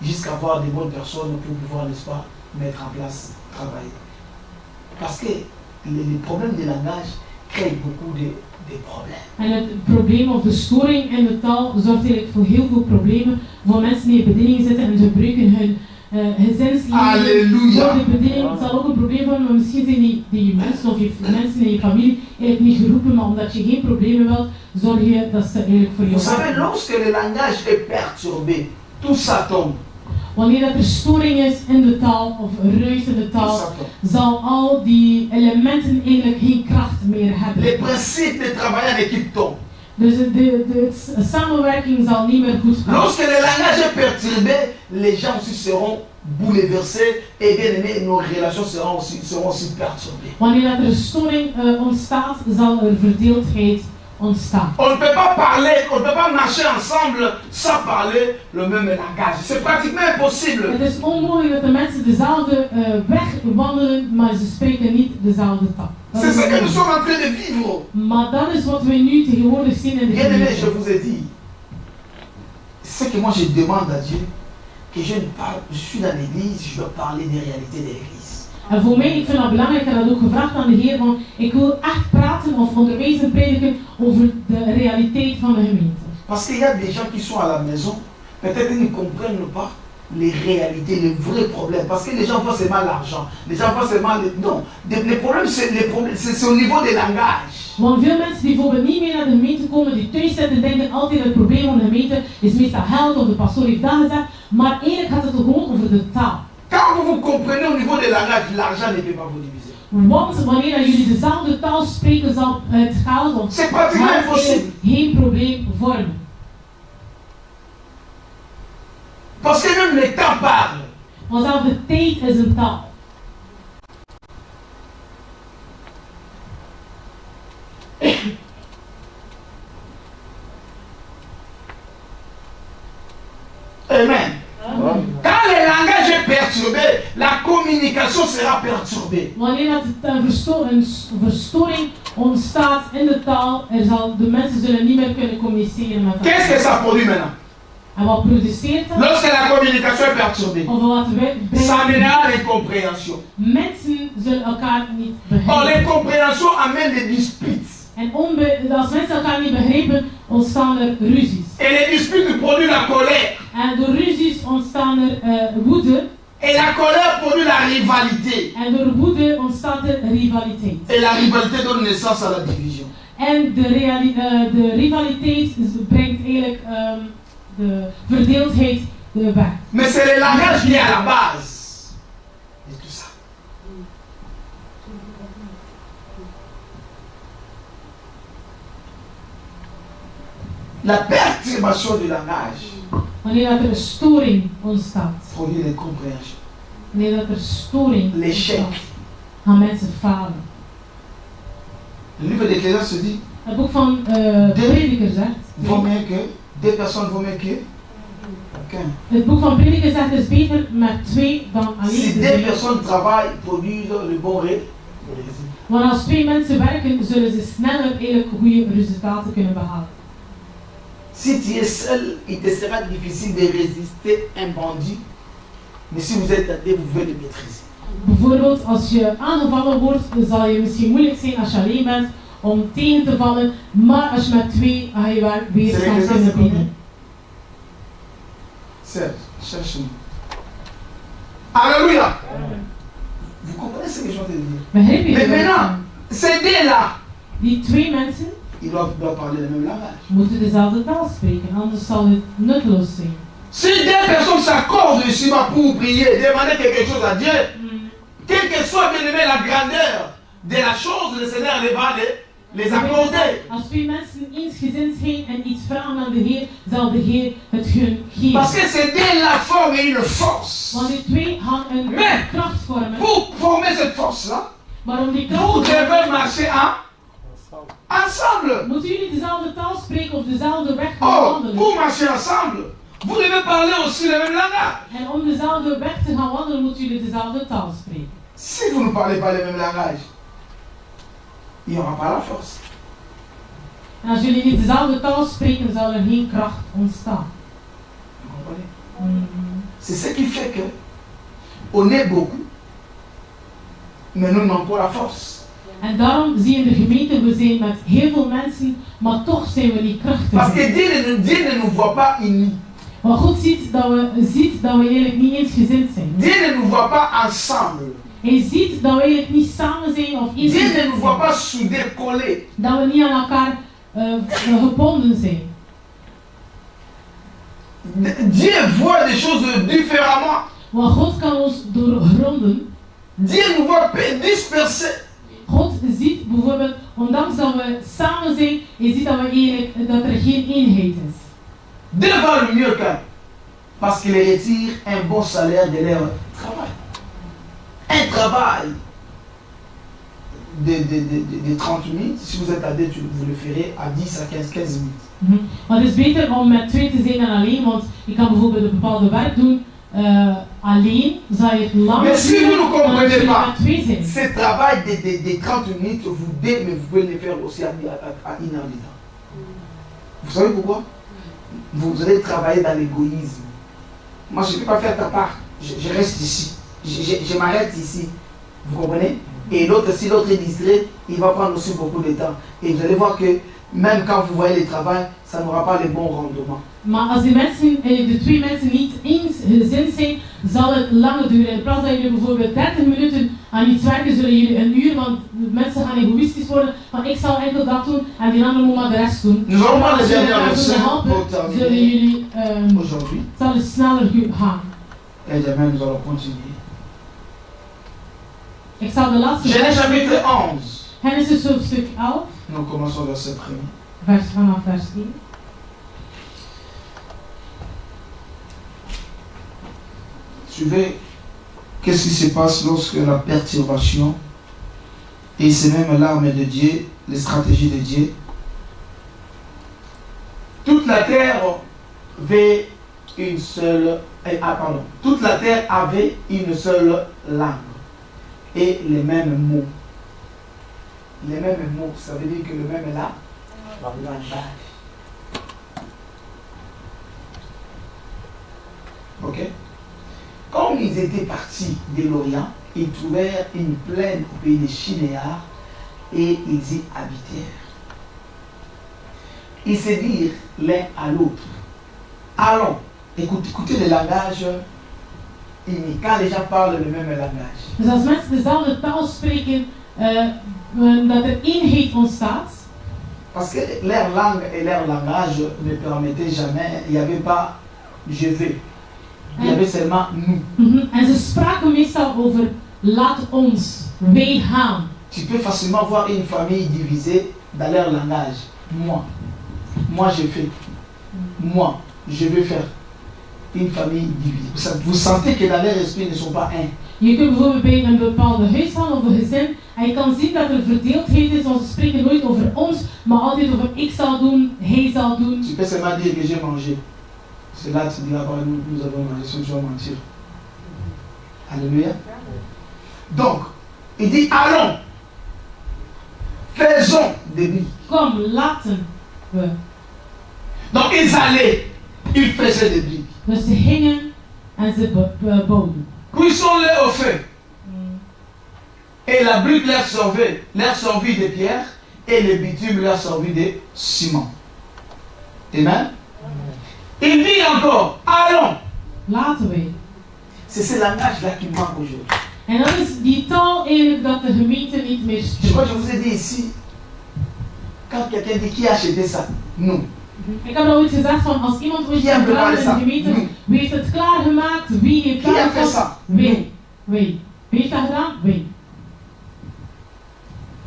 jusqu'à avoir des bonnes personnes pour pouvoir, n'est-ce pas, mettre en place, travailler. Parce que les problèmes de langage créent beaucoup de problemen. En het probleem of de storing in de taal zorgt eigenlijk voor heel veel problemen voor mensen die in bediening zitten en ze gebruiken hun gezinsleven. Halleluja. Voor de bediening zal ook een probleem van, maar misschien zijn die mensen of je mensen in je familie eigenlijk niet geroepen, maar omdat je geen problemen wilt, zorg je dat ze eigenlijk voor je Vous savez, werken. lorsque le langage est perturbé, tout ça tombe. Wanneer dat er storing is in de taal of ruis in de Tout taal, ça tombe. zal al die elementen eigenlijk geen kracht meer hebben. Les principes de travailler en équipe tombent. Dus de samenwerking zal niet meer goed gaan. Lorsque le langage est perturbé, les gens aussi seront bouleversés et bien aimés, nos relations seront aussi perturbées. Wanneer dat er storing ontstaat, zal er verdeeldheid ontstaat. On ne peut pas parler, on ne peut pas marcher ensemble sans parler le même langage. C'est pratiquement impossible. Het is onmogelijk dat de mensen dezelfde weg wandelen, maar ze spreken niet dezelfde taal. Dat C'est is ce que nous onmogelijk. sommes en train de vivre. Maar dat is wat we nu tegenwoordig zien in de Bien aimé, je gemeente. vous ai dit, c'est que moi je demande à Dieu que je ne parle, je suis dans l'église, je dois parler des réalités de l'église. En voor mij, ik vind dat belangrijk, ik heb dat ook gevraagd aan de Heer, van ik wil echt praten of onderwijzen, prediken over de realiteit van de gemeente. Parce qu'il y a des gens qui sont à la maison, peut-être ils ne comprennent pas les réalités, les vrais problèmes. Parce que les gens voient seulement l'argent, les gens voient seulement les... Non, les problèmes, c'est au niveau des langages. Want veel mensen die bijvoorbeeld niet meer naar de gemeente komen, die thuis zitten, denken altijd het probleem van de gemeente is meestal geld of de pastoor heeft dat gezegd. Maar eigenlijk gaat het gewoon over de taal. Quand vous comprenez au niveau des langages, l'argent ne peut pas vous diviser. Want wanneer jullie dezelfde taal spreken, zal het geld of C'est pratiquement geld impossible. geen probleem vormen. Parce que même les temps parlent. Want zelfs de tijd is een taal. Amen. Quand le langage est perturbé, la communication sera perturbée. Wanneer dat een verstoring ontstaat in de taal, de mensen zullen niet meer kunnen communiceren met Qu'est-ce que elkaar. ça produit maintenant? En wat produceert dat? Lorsque la communication est perturbée, Of wat ça brengt amènera l'incompréhension. mensen zullen elkaar niet Or, begrijpen. l'incompréhension amène des disputes. En als mensen elkaar niet begrijpen, ontstaan er ruzies. Et les disputes produisent la colère. En door ruzies ontstaan er woede. Et la colère produit la rivalité. En door woede ontstaat er rivaliteit. Et la rivalité donne naissance à la division. En de rivaliteit brengt eigenlijk de verdeeldheid weg. Mais c'est le langage qui est à la base de tout ça. La perturbation du langage Wanneer dat er een storing ontstaat, produit l'incompréhension. wanneer dat er storing L'échec. ontstaat, gaan mensen falen. Le livre d'Ecclésiaste se dit, Het boek van Prediker zegt, vaut mieux que deux personnes vaut mieux que aucun. het boek van Prediker zegt het is beter met twee dan alleen Si te deux zijn. personnes travaillent, produisent le bon résultat. Want als twee mensen werken, zullen ze sneller eigenlijk goede resultaten kunnen behalen. Si tu es seul, il te sera difficile de résister un bandit. Mais si vous êtes à deux, vous pouvez le maîtriser. Bijvoorbeeld als je aangevallen wordt, zal je misschien moeilijk zijn als je alleen bent om tegen te vallen, maar als je met twee ga je wel weerstand kunnen bieden. Serge, cherche-nous. Alléluia. Vous comprenez ce que je viens de dire? Begrijp je? Mais dit? maintenant, ces deux-là, Die twee mensen ils doivent parler le même langage. moeten dezelfde taal spreken, anders zal het nutteloos zijn. Si deux personnes s'accordent ici pour prier, demander quelque chose à Dieu, quelle que soit bien aimé la grandeur de la chose, le Seigneur va les accorder. Als twee mensen eensgezind zijn en iets vragen aan de Heer, zal de Heer het hun Parce geven. que ces deux-là forment une force. Want die twee gaan een Mais, kracht vormen. Pour former cette force-là, Maar om die kracht vous te vormen, devez marcher ensemble. moeten jullie dezelfde taal spreken of dezelfde weg Oh, wandelen. pour marcher ensemble, vous devez parler aussi le même langage. En om dezelfde weg te gaan wandelen, moeten jullie dezelfde taal spreken. Si vous ne parlez pas le même langage, il n'y aura pas la force. En als jullie niet dezelfde taal spreken, zal er geen kracht ontstaan. Vous comprenez? Mm. C'est ce qui fait que on est beaucoup, mais nous manquons la force. En daarom zie je in de gemeente, we zijn met heel veel mensen, maar toch zijn we niet krachtig. Parce que Dieu ne nous voit pas unis. Want God ziet dat we eigenlijk niet eensgezind zijn. Dieu ne nous voit pas ensemble. Hij ziet dat we eigenlijk niet samen zijn of Dieu ne eensgezind nous voit zijn. pas soudés, collés. Dat we niet aan elkaar gebonden zijn. Dieu voit des choses différemment. Want God kan ons doorgronden. Dieu nous voit dispersés. God ziet bijvoorbeeld, ondanks dat we samen zijn, je ziet dat, dat er geen eenheid is. Dieu valent mieux qu'un. Parce qu'ils retirent un bon salaire de leur travail. Un travail de 30 minutes. Si vous êtes à 2, vous le ferez à 10 à 15 minutes. Maar het is beter om met 2 te zijn dan alleen, want je kan bijvoorbeeld een bepaalde werk doen alleen, zal je het langer Mais si vous ne dan als comprenez jullie pas, met 2 zijn. ce travail de 30 minutes, mais vous pouvez le faire aussi à 1 heure de temps. Vous savez pourquoi? Vous allez travailler dans l'égoïsme. Moi, je ne peux pas faire ta part. Je reste ici. Je m'arrête ici. Vous comprenez? Et l'autre, si l'autre est distrait, il va prendre aussi beaucoup de temps. Et vous allez voir que même quand vous voyez le travail, ça n'aura pas le bon rendement. Maar als die mensen, de 2 mensen niet eensgezind zijn, zal het langer duren. In plaats dat jullie bijvoorbeeld 30 minuten aan iets werken, zullen jullie 1 uur, want mensen gaan egoïstisch worden. Van ik zal enkel dat doen en die andere moet maar de rest doen. Nous allons Maar pas als les jullie dernières elkaar zullen leçons helpen, pour zullen terminer jullie aujourd'hui. zal het sneller gaan. Et demain, nous allons continuer. Ik zal de laatste Genèse chapitre 11. Genesis hoofdstuk 11, Nous commençons verset 1er. vanaf vers 1. Suivez qu'est-ce qui se passe lorsque la perturbation et c'est même l'arme de Dieu, les stratégies de Dieu. Toute la terre avait une seule, toute la terre avait une seule langue et les mêmes mots. Les mêmes mots, ça veut dire que le même langage. Ok? Comme ils étaient partis de l'Orient, ils trouvèrent une plaine au pays des Chinéars et ils y habitèrent. Ils se dirent l'un à l'autre, allons, écoutez le langage unique, quand les gens parlent le même langage. Dus als mensen dezelfde taal spreken, dat er eenheid ontstaat. Parce que leur langue et leur langage ne permettaient jamais, il n'y avait pas je veux. Il y avait seulement nous. En ze spraken meestal over laat ons, wij gaan. Tu peux facilement voir une famille divisée dans leur langage. Moi je fais. Moi, je vais faire. Une famille divisée. Vous sentez que dans leur esprit ils ne sont pas un. Je kunt bijvoorbeeld bij een bepaalde huishouden of een gezin en je kan zien dat er verdeeldheid is, want ze spreken nooit over ons, maar altijd over ik zal doen, hij zal doen. Tu peux seulement dire que j'ai mangé. C'est là que tu diras, nous avons mangé, si tu vas mentir. Alléluia. Donc, il dit, allons, faisons des billes. Kom, laten we. Donc, ils allaient, ils faisaient des billes. Dus ze gingen en ze bouwden. Cuisons-les au feu. Et la brique leur servit de pierre, et le bitume leur servit de ciment. Amen. Il dit encore, allons. Laten we. C'est ce langage-là qui manque aujourd'hui. En dat is die taal eigenlijk dat de gemeente niet meer Je crois spreekt. que je vous ai dit ici, quand quelqu'un dit qui a acheté ça, nous. Ik heb al ooit gezegd van als iemand ooit Qui a zijn vrouw préparé in de ça? gemeente, Nous. wie heeft het klaargemaakt, wie heeft Qui a fait klaargemaakt? ça? Wij. Wij. Wie heeft dat gedaan? Wij.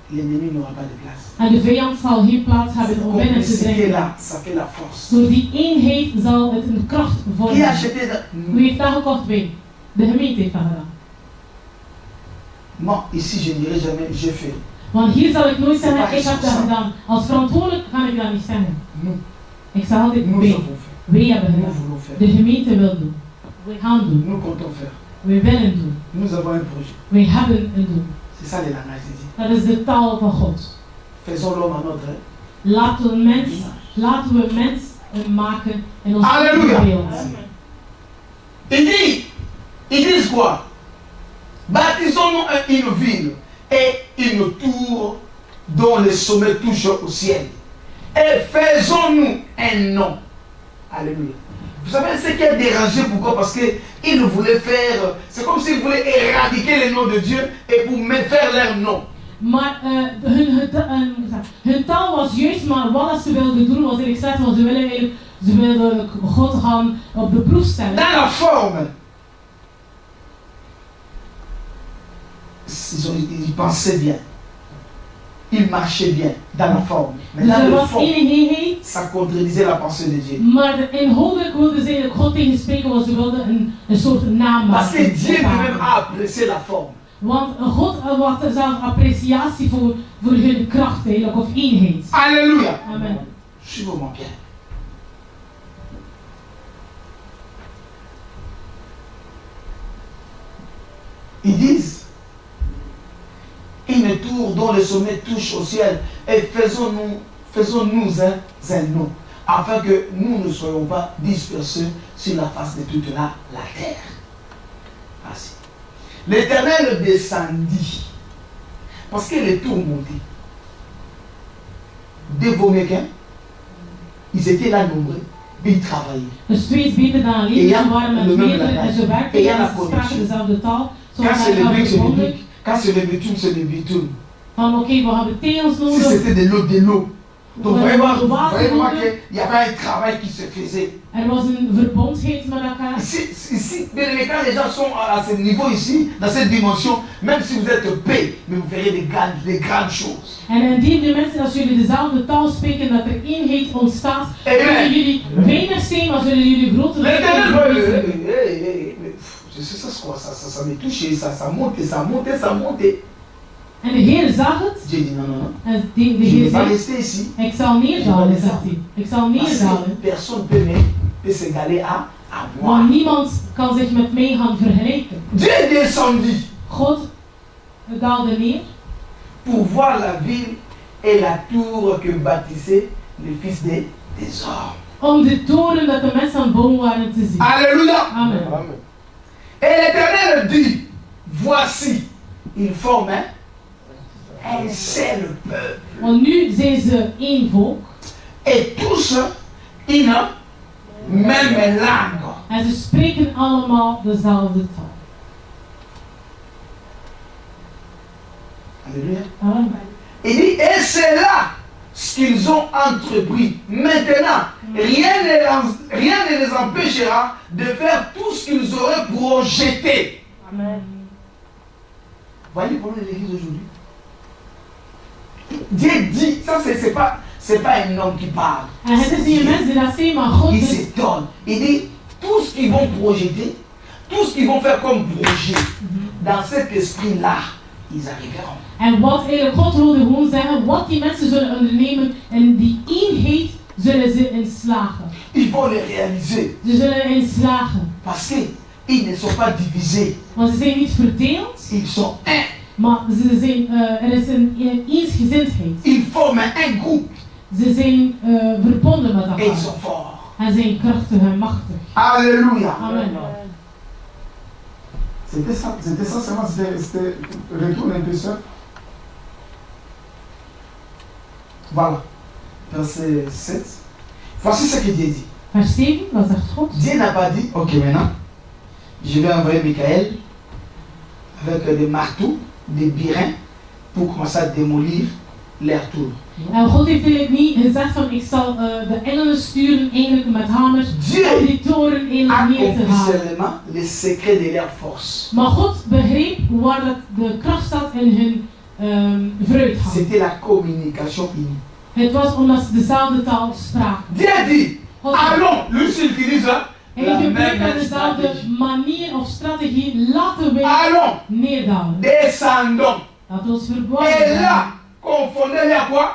L'ennemi n'aura pas de place. En de vijand zal geen plaats hebben Cette om binnen te complicité dringen. là, ça fait la force. Door die eenheid zal het een kracht Qui a vormen. acheté ça? Wie Nous. heeft dat gekocht? Wij. De gemeente heeft dat gedaan. Moi, ici, je ne dirai jamais je fais. Want hier zal ik nooit zeggen, C'est pas ik heb dat responsable. gedaan. Als verantwoordelijk kan ik dat niet zeggen. Nous. Ik zeg altijd, Nous wij. avons fait. Wij hebben Nous gedaan. voulons faire. De gemeente wil doen. Wij gaan doen. Nous comptons faire. Wij willen doen. Nous avons un projet. Wij hebben een doel. C'est ça le langage de Dieu. Dat is de taal van God. Faisons l'homme à notre Laten we mens maken in ons Alléluia. beeld. Ils disent quoi? Bâtissons-nous une ville et une tour dont le sommet touche au ciel. Et faisons-nous un nom. Alléluia. Vous savez ce qui a dérangé, pourquoi? Parce qu'ils voulaient faire, c'est comme s'ils voulaient éradiquer le nom de Dieu et pour me faire leur nom. Maar hun taal was juist, maar wat ze wilden doen was eigenlijk slecht, want ze wilden God gaan op de proef stellen. Dans la forme, ils pensaient bien. Ils marchaient bien dans la forme. Mais Dus dans er le was fond, eenheid, ça contredisait la pensée de Dieu. maar inhoudelijk wilden ze eigenlijk God tegenspreken, want ze wilden een soort naam Parce maken. que Dieu lui-même a apprécié la forme. Want God verwacht zelf appreciatie voor hun kracht eigenlijk, of eenheid. Alléluia. Amen. Suivez-moi bien. Ils disent une tour dont le sommet touche au ciel et faisons-nous un nom, afin que nous ne soyons pas dispersés sur la face de toute la terre. Ainsi. L'Éternel descendit, parce que les tours montaient. Des Voméquins, ils étaient là nombreux, mais ils travaillaient. Dus twee is beter dan alleen, ze waren met meerdere en ze werkten en ze spraken dezelfde taal. Quand c'est le brick, c'est le brick. Quand c'est le bitume, c'est le bitume. Van oké, we hebben tegels Si nodig. c'était de l'eau, de l'eau. Donc vous voyez voir qu'il y avait un travail qui se faisait. Er was een verbondheid met elkaar. Ici, bien aimé, quand les gens sont à ce niveau ici, dans cette dimension, même si vous êtes paix, mais vous verrez des grandes choses. En indien de mensen, als jullie dezelfde taal spreken, dat er eenheid ontstaat, Amen. zullen jullie weinig zijn, maar zullen jullie grote L'éternel, dingen. je sais ça, quoi, ça me touche, ça monte, ça monte, ça monte. En de Heer zag het. J'ai dit non, non, non. En de Je ne Heer vais pas zei, rester ici. ik zal neerdalen, zegt hij. Ik zal Parce que neerdalen. personne peut s'égaler à moi. Want niemand kan zich met mij gaan vergelijken. Dieu descendit God daalde neer pour voir la ville et la tour que bâtissaient les fils des hommes. om de toren dat de mensen aan het bouwen waren te zien. Alléluia. Amen. Et l'Éternel dit, voici, ils forment un seul peuple. Want nu zijn ze één volk Et tous une même langue. en ze spreken allemaal dezelfde taal. Alléluia. Amen. Il dit, et c'est là ce qu'ils ont entrepris. Maintenant, rien ne les empêchera de faire tout ce qu'ils auraient projeté. Amen. Voyez le problème de l'église aujourd'hui. Dieu dit, ça c'est pas un homme qui parle. En het is niet een mens die dat zegt, maar God Il is. s'étonne. Il dit, tout ce qu'ils vont projeter, tout ce qu'ils vont faire comme projet, dans cet esprit-là, ils arriveront. En wat eigenlijk God wilde gewoon zeggen, wat die mensen zullen ondernemen en die eenheid zullen ze in slagen. Ils vont le réaliser. Ze zullen erin slagen. Parce qu'ils ne sont pas divisés. Want ze zijn niet verdeeld, Ils sont un. maar ze zijn, er is een eensgezindheid. Ils forment un groupe. Ze zijn verbonden met Et ils elkaar. sont forts. En zijn krachtig en machtig. Alléluia. Amen. C'était ça seulement, c'était retourne un peu ça. Voilà. Verset 7. Voici ce que Dieu dit. Vers 7, wat zegt God? Dieu n'a pas dit, ok maintenant, je vais envoyer Michael avec des marteaux, des birins, pour commencer à démolir leur tour. En God heeft eigenlijk niet gezegd van ik zal de engelen sturen eigenlijk met hamers om Dieu die toren eigenlijk neer te accomplit halen. seulement les secrets de leur force. Maar God begreep waar dat de kracht staat in hun vooruitgang. C'était la communication unie. Het was omdat ze dezelfde taal spraken. Dieu dit, God zei, allons, lui utilise la hij gebruikt même dezelfde stratégie. manier of strategie. Laten we Allons, neerdalen. descendons. Dat ons Et verwarring là, brengen. confondez-les à quoi?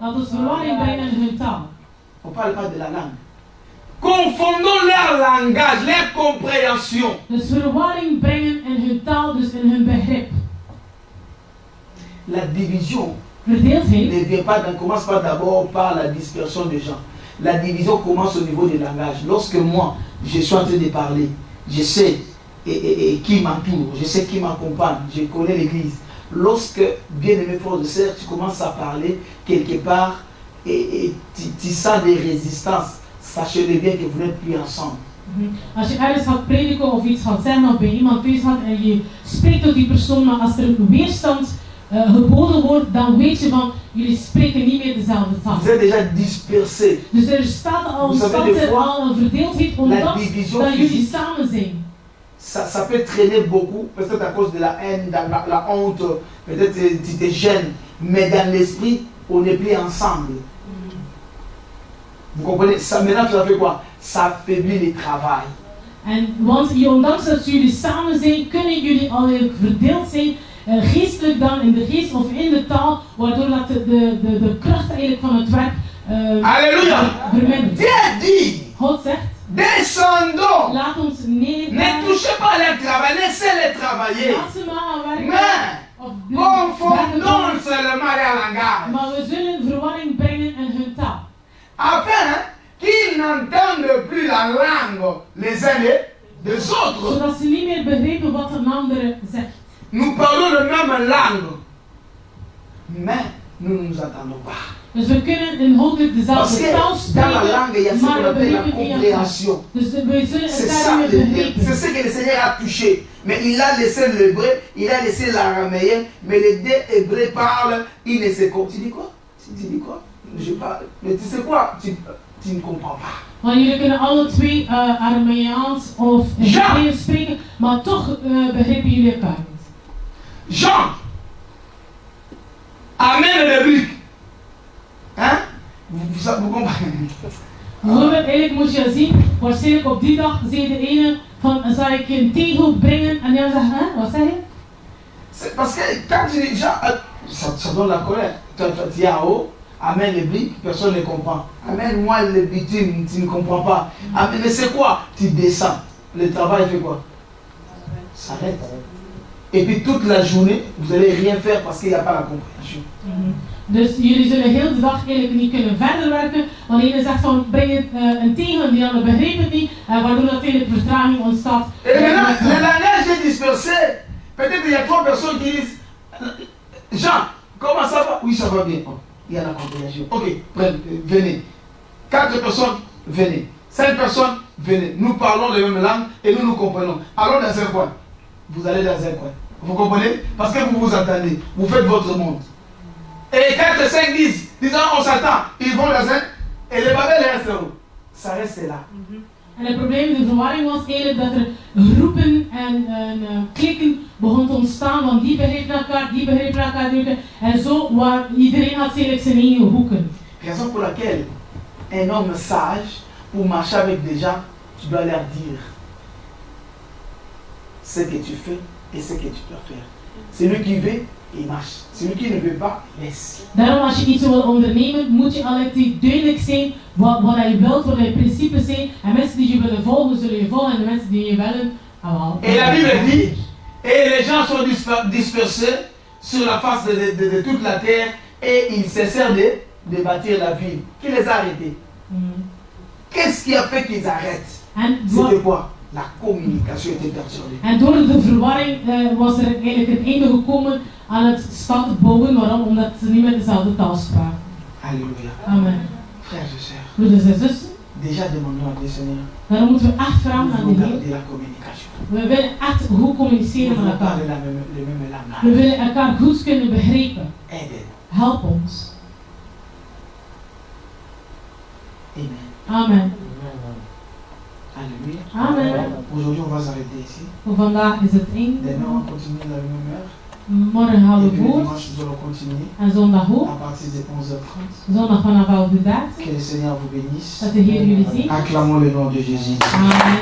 Dat ons verwarring brengen in hun taal. On ne parle pas de la langue. Confondons leur langage, leur compréhension. Dus verwarring brengen in hun taal, dus in hun begrip. La division Verdeeldheid ne vient pas, commence pas d'abord par la dispersion des gens. La division commence au niveau du langage. Lorsque moi, je suis en train de parler, je sais et qui m'entoure, je sais qui m'accompagne, je connais l'église. Lorsque, bien aimé frères et sœurs, tu commences à parler quelque part et tu sens des résistances, sachez-le bien que vous n'êtes plus ensemble. Als je ergens gaat prediken of iets gaat zeggen of bij iemand thuis gaat en je spreekt tot die persoon, maar als er weerstand geboden wordt, dan weet je van, jullie spreken niet meer dezelfde taal. Vous êtes déjà dispersés. Dus er staat al, een verdeeldheid omdat dat jullie samen zijn. Ça peut traîner beaucoup, peut-être à cause de la haine, la honte, peut-être tu te gênes, mais dans l'esprit, on n'est plus ensemble. Vous comprenez? Ça, maintenant, ça fait quoi? Ça affaiblit le travail. En want ondanks dat jullie samen zijn, kunnen jullie al verdeeld zijn geestelijk dan in de geest of in de taal, waardoor dat de kracht eigenlijk van het werk Alléluia. vermindert. Dieu dit, God zegt, descendons. laat ons Ne neergaan, touchez pas leur travail, laissez-les travailler. laat ze maar gaan werken. Mais Of confondons seulement leur langage. maar we zullen verwarring brengen in hun taal. Afin qu'ils n'entendent plus la langue les uns des autres. Zodat ze niet meer begrijpen wat een andere zegt. Nous parlons de même langue. Mais nous ne nous entendons pas. Dus we kunnen inhoudelijk Parce dezelfde taal que dans la spreken, langue, il y a ce maar qu'on we appelle la begrijpen niet elkaar. compréhension. Dus we zullen C'est elkaar ça, niet meer begrijpen. c'est ce que le Seigneur a touché. Mais il a laissé l'hébreu, il a laissé l'araméen, mais les deux hébreux parlent, ils ne se comprennent. Tu dis quoi? Tu dis quoi? Je parle. Mais tu sais quoi? Tu ne comprends pas. Want jullie kunnen alle twee Arameaans of Hebreeuws spreken, maar toch begrijpen jullie elkaar niet. Jean amène le briques. Hein? Vous comprenez? Bijvoorbeeld, eigenlijk moet je zien, waarschijnlijk op die dag zei de ene van, zal ik je een tegel brengen? En die andere zegt, hè? Wat zeg je? C'est parce que quand tu dis Jean, ça donne la colère. Tu dis en haut, amène les briques, personne ne comprend. Amène-moi le bitume, tu ne comprends pas. Amène, mais c'est quoi? Tu descends. Le travail fait quoi? S'arrête. Et puis toute la journée, vous n'allez rien faire parce qu'il n'y a pas la compréhension. Dus jullie zullen heel de dag eigenlijk niet kunnen verder werken. Want de ene zegt van breng een tegel en die andere begrijpt het niet. Waardoor dat eigenlijk vertraging ontstaat. Et maintenant, le langage est dispersé. Peut-être qu'il y a 3 personnes qui disent Jean, comment ça va? Oui, ça va bien. Oh, il y a la compréhension. Ok, venez. 4 personnes, venez. 5 personnes, venez. Nous parlons les mêmes langues et nous nous comprenons. Allons dans un coin. Vous allez dans un coin. Vous comprenez? Parce que vous vous entendez. Vous faites votre monde. Et 4, 5 disent, on s'attend. Ils vont dans un. Et les babel restent où? Ça reste là. En het probleem, de verwarring was eigenlijk dat er groepen en klikken begon te ontstaan, want die begrepen elkaar, die begrepen elkaar niet. En zo, waar iedereen had eigenlijk zijn eigen hoeken. Raison pour laquelle un homme sage, pour marcher avec des gens, tu dois leur dire ce que tu fais et ce que tu dois faire. Celui qui veut, il marche. Celui qui ne veut pas, laisse. Daarom als je iets wil ondernemen, moet je altijd duidelijk zijn wat je wilt, wat je principes zijn. En mensen die je willen volgen, zullen je volgen. En de mensen die je willen, Et la Bible dit, et les gens sont dispersés sur la face de toute la terre et ils cessèrent de bâtir la ville. Qui les a arrêtés? Qu'est-ce qui a fait qu'ils arrêtent? C'était quoi? La communication était perturbée. En door de verwarring was er eigenlijk het einde gekomen aan het stad bouwen. Waarom? Omdat ze niet met dezelfde taal spraken. Alléluia. Amen. Frères et sœurs, Broeders en zussen, déjà demandons à Dieu Seigneur. daarom moeten we echt vragen aan de Heer. Garder la communication. We willen echt goed communiceren met Nous elkaar. parler le même langage. We willen elkaar goed kunnen begrijpen. Aide-nous. Help ons. Amen. Amen. Alléluia. Amen. Aujourd'hui, on va s'arrêter ici. Voor vandaag is het één. Demain, on continue à la même heure. Morgen gaan Et we puis le voort. dimanche, nous allons continuer En zondag ook. à partir de 11h30. Zondag vanaf 11:30. Que le Seigneur vous bénisse. Dat de Heer jullie ziet. Acclamons le nom de Jésus. Amen.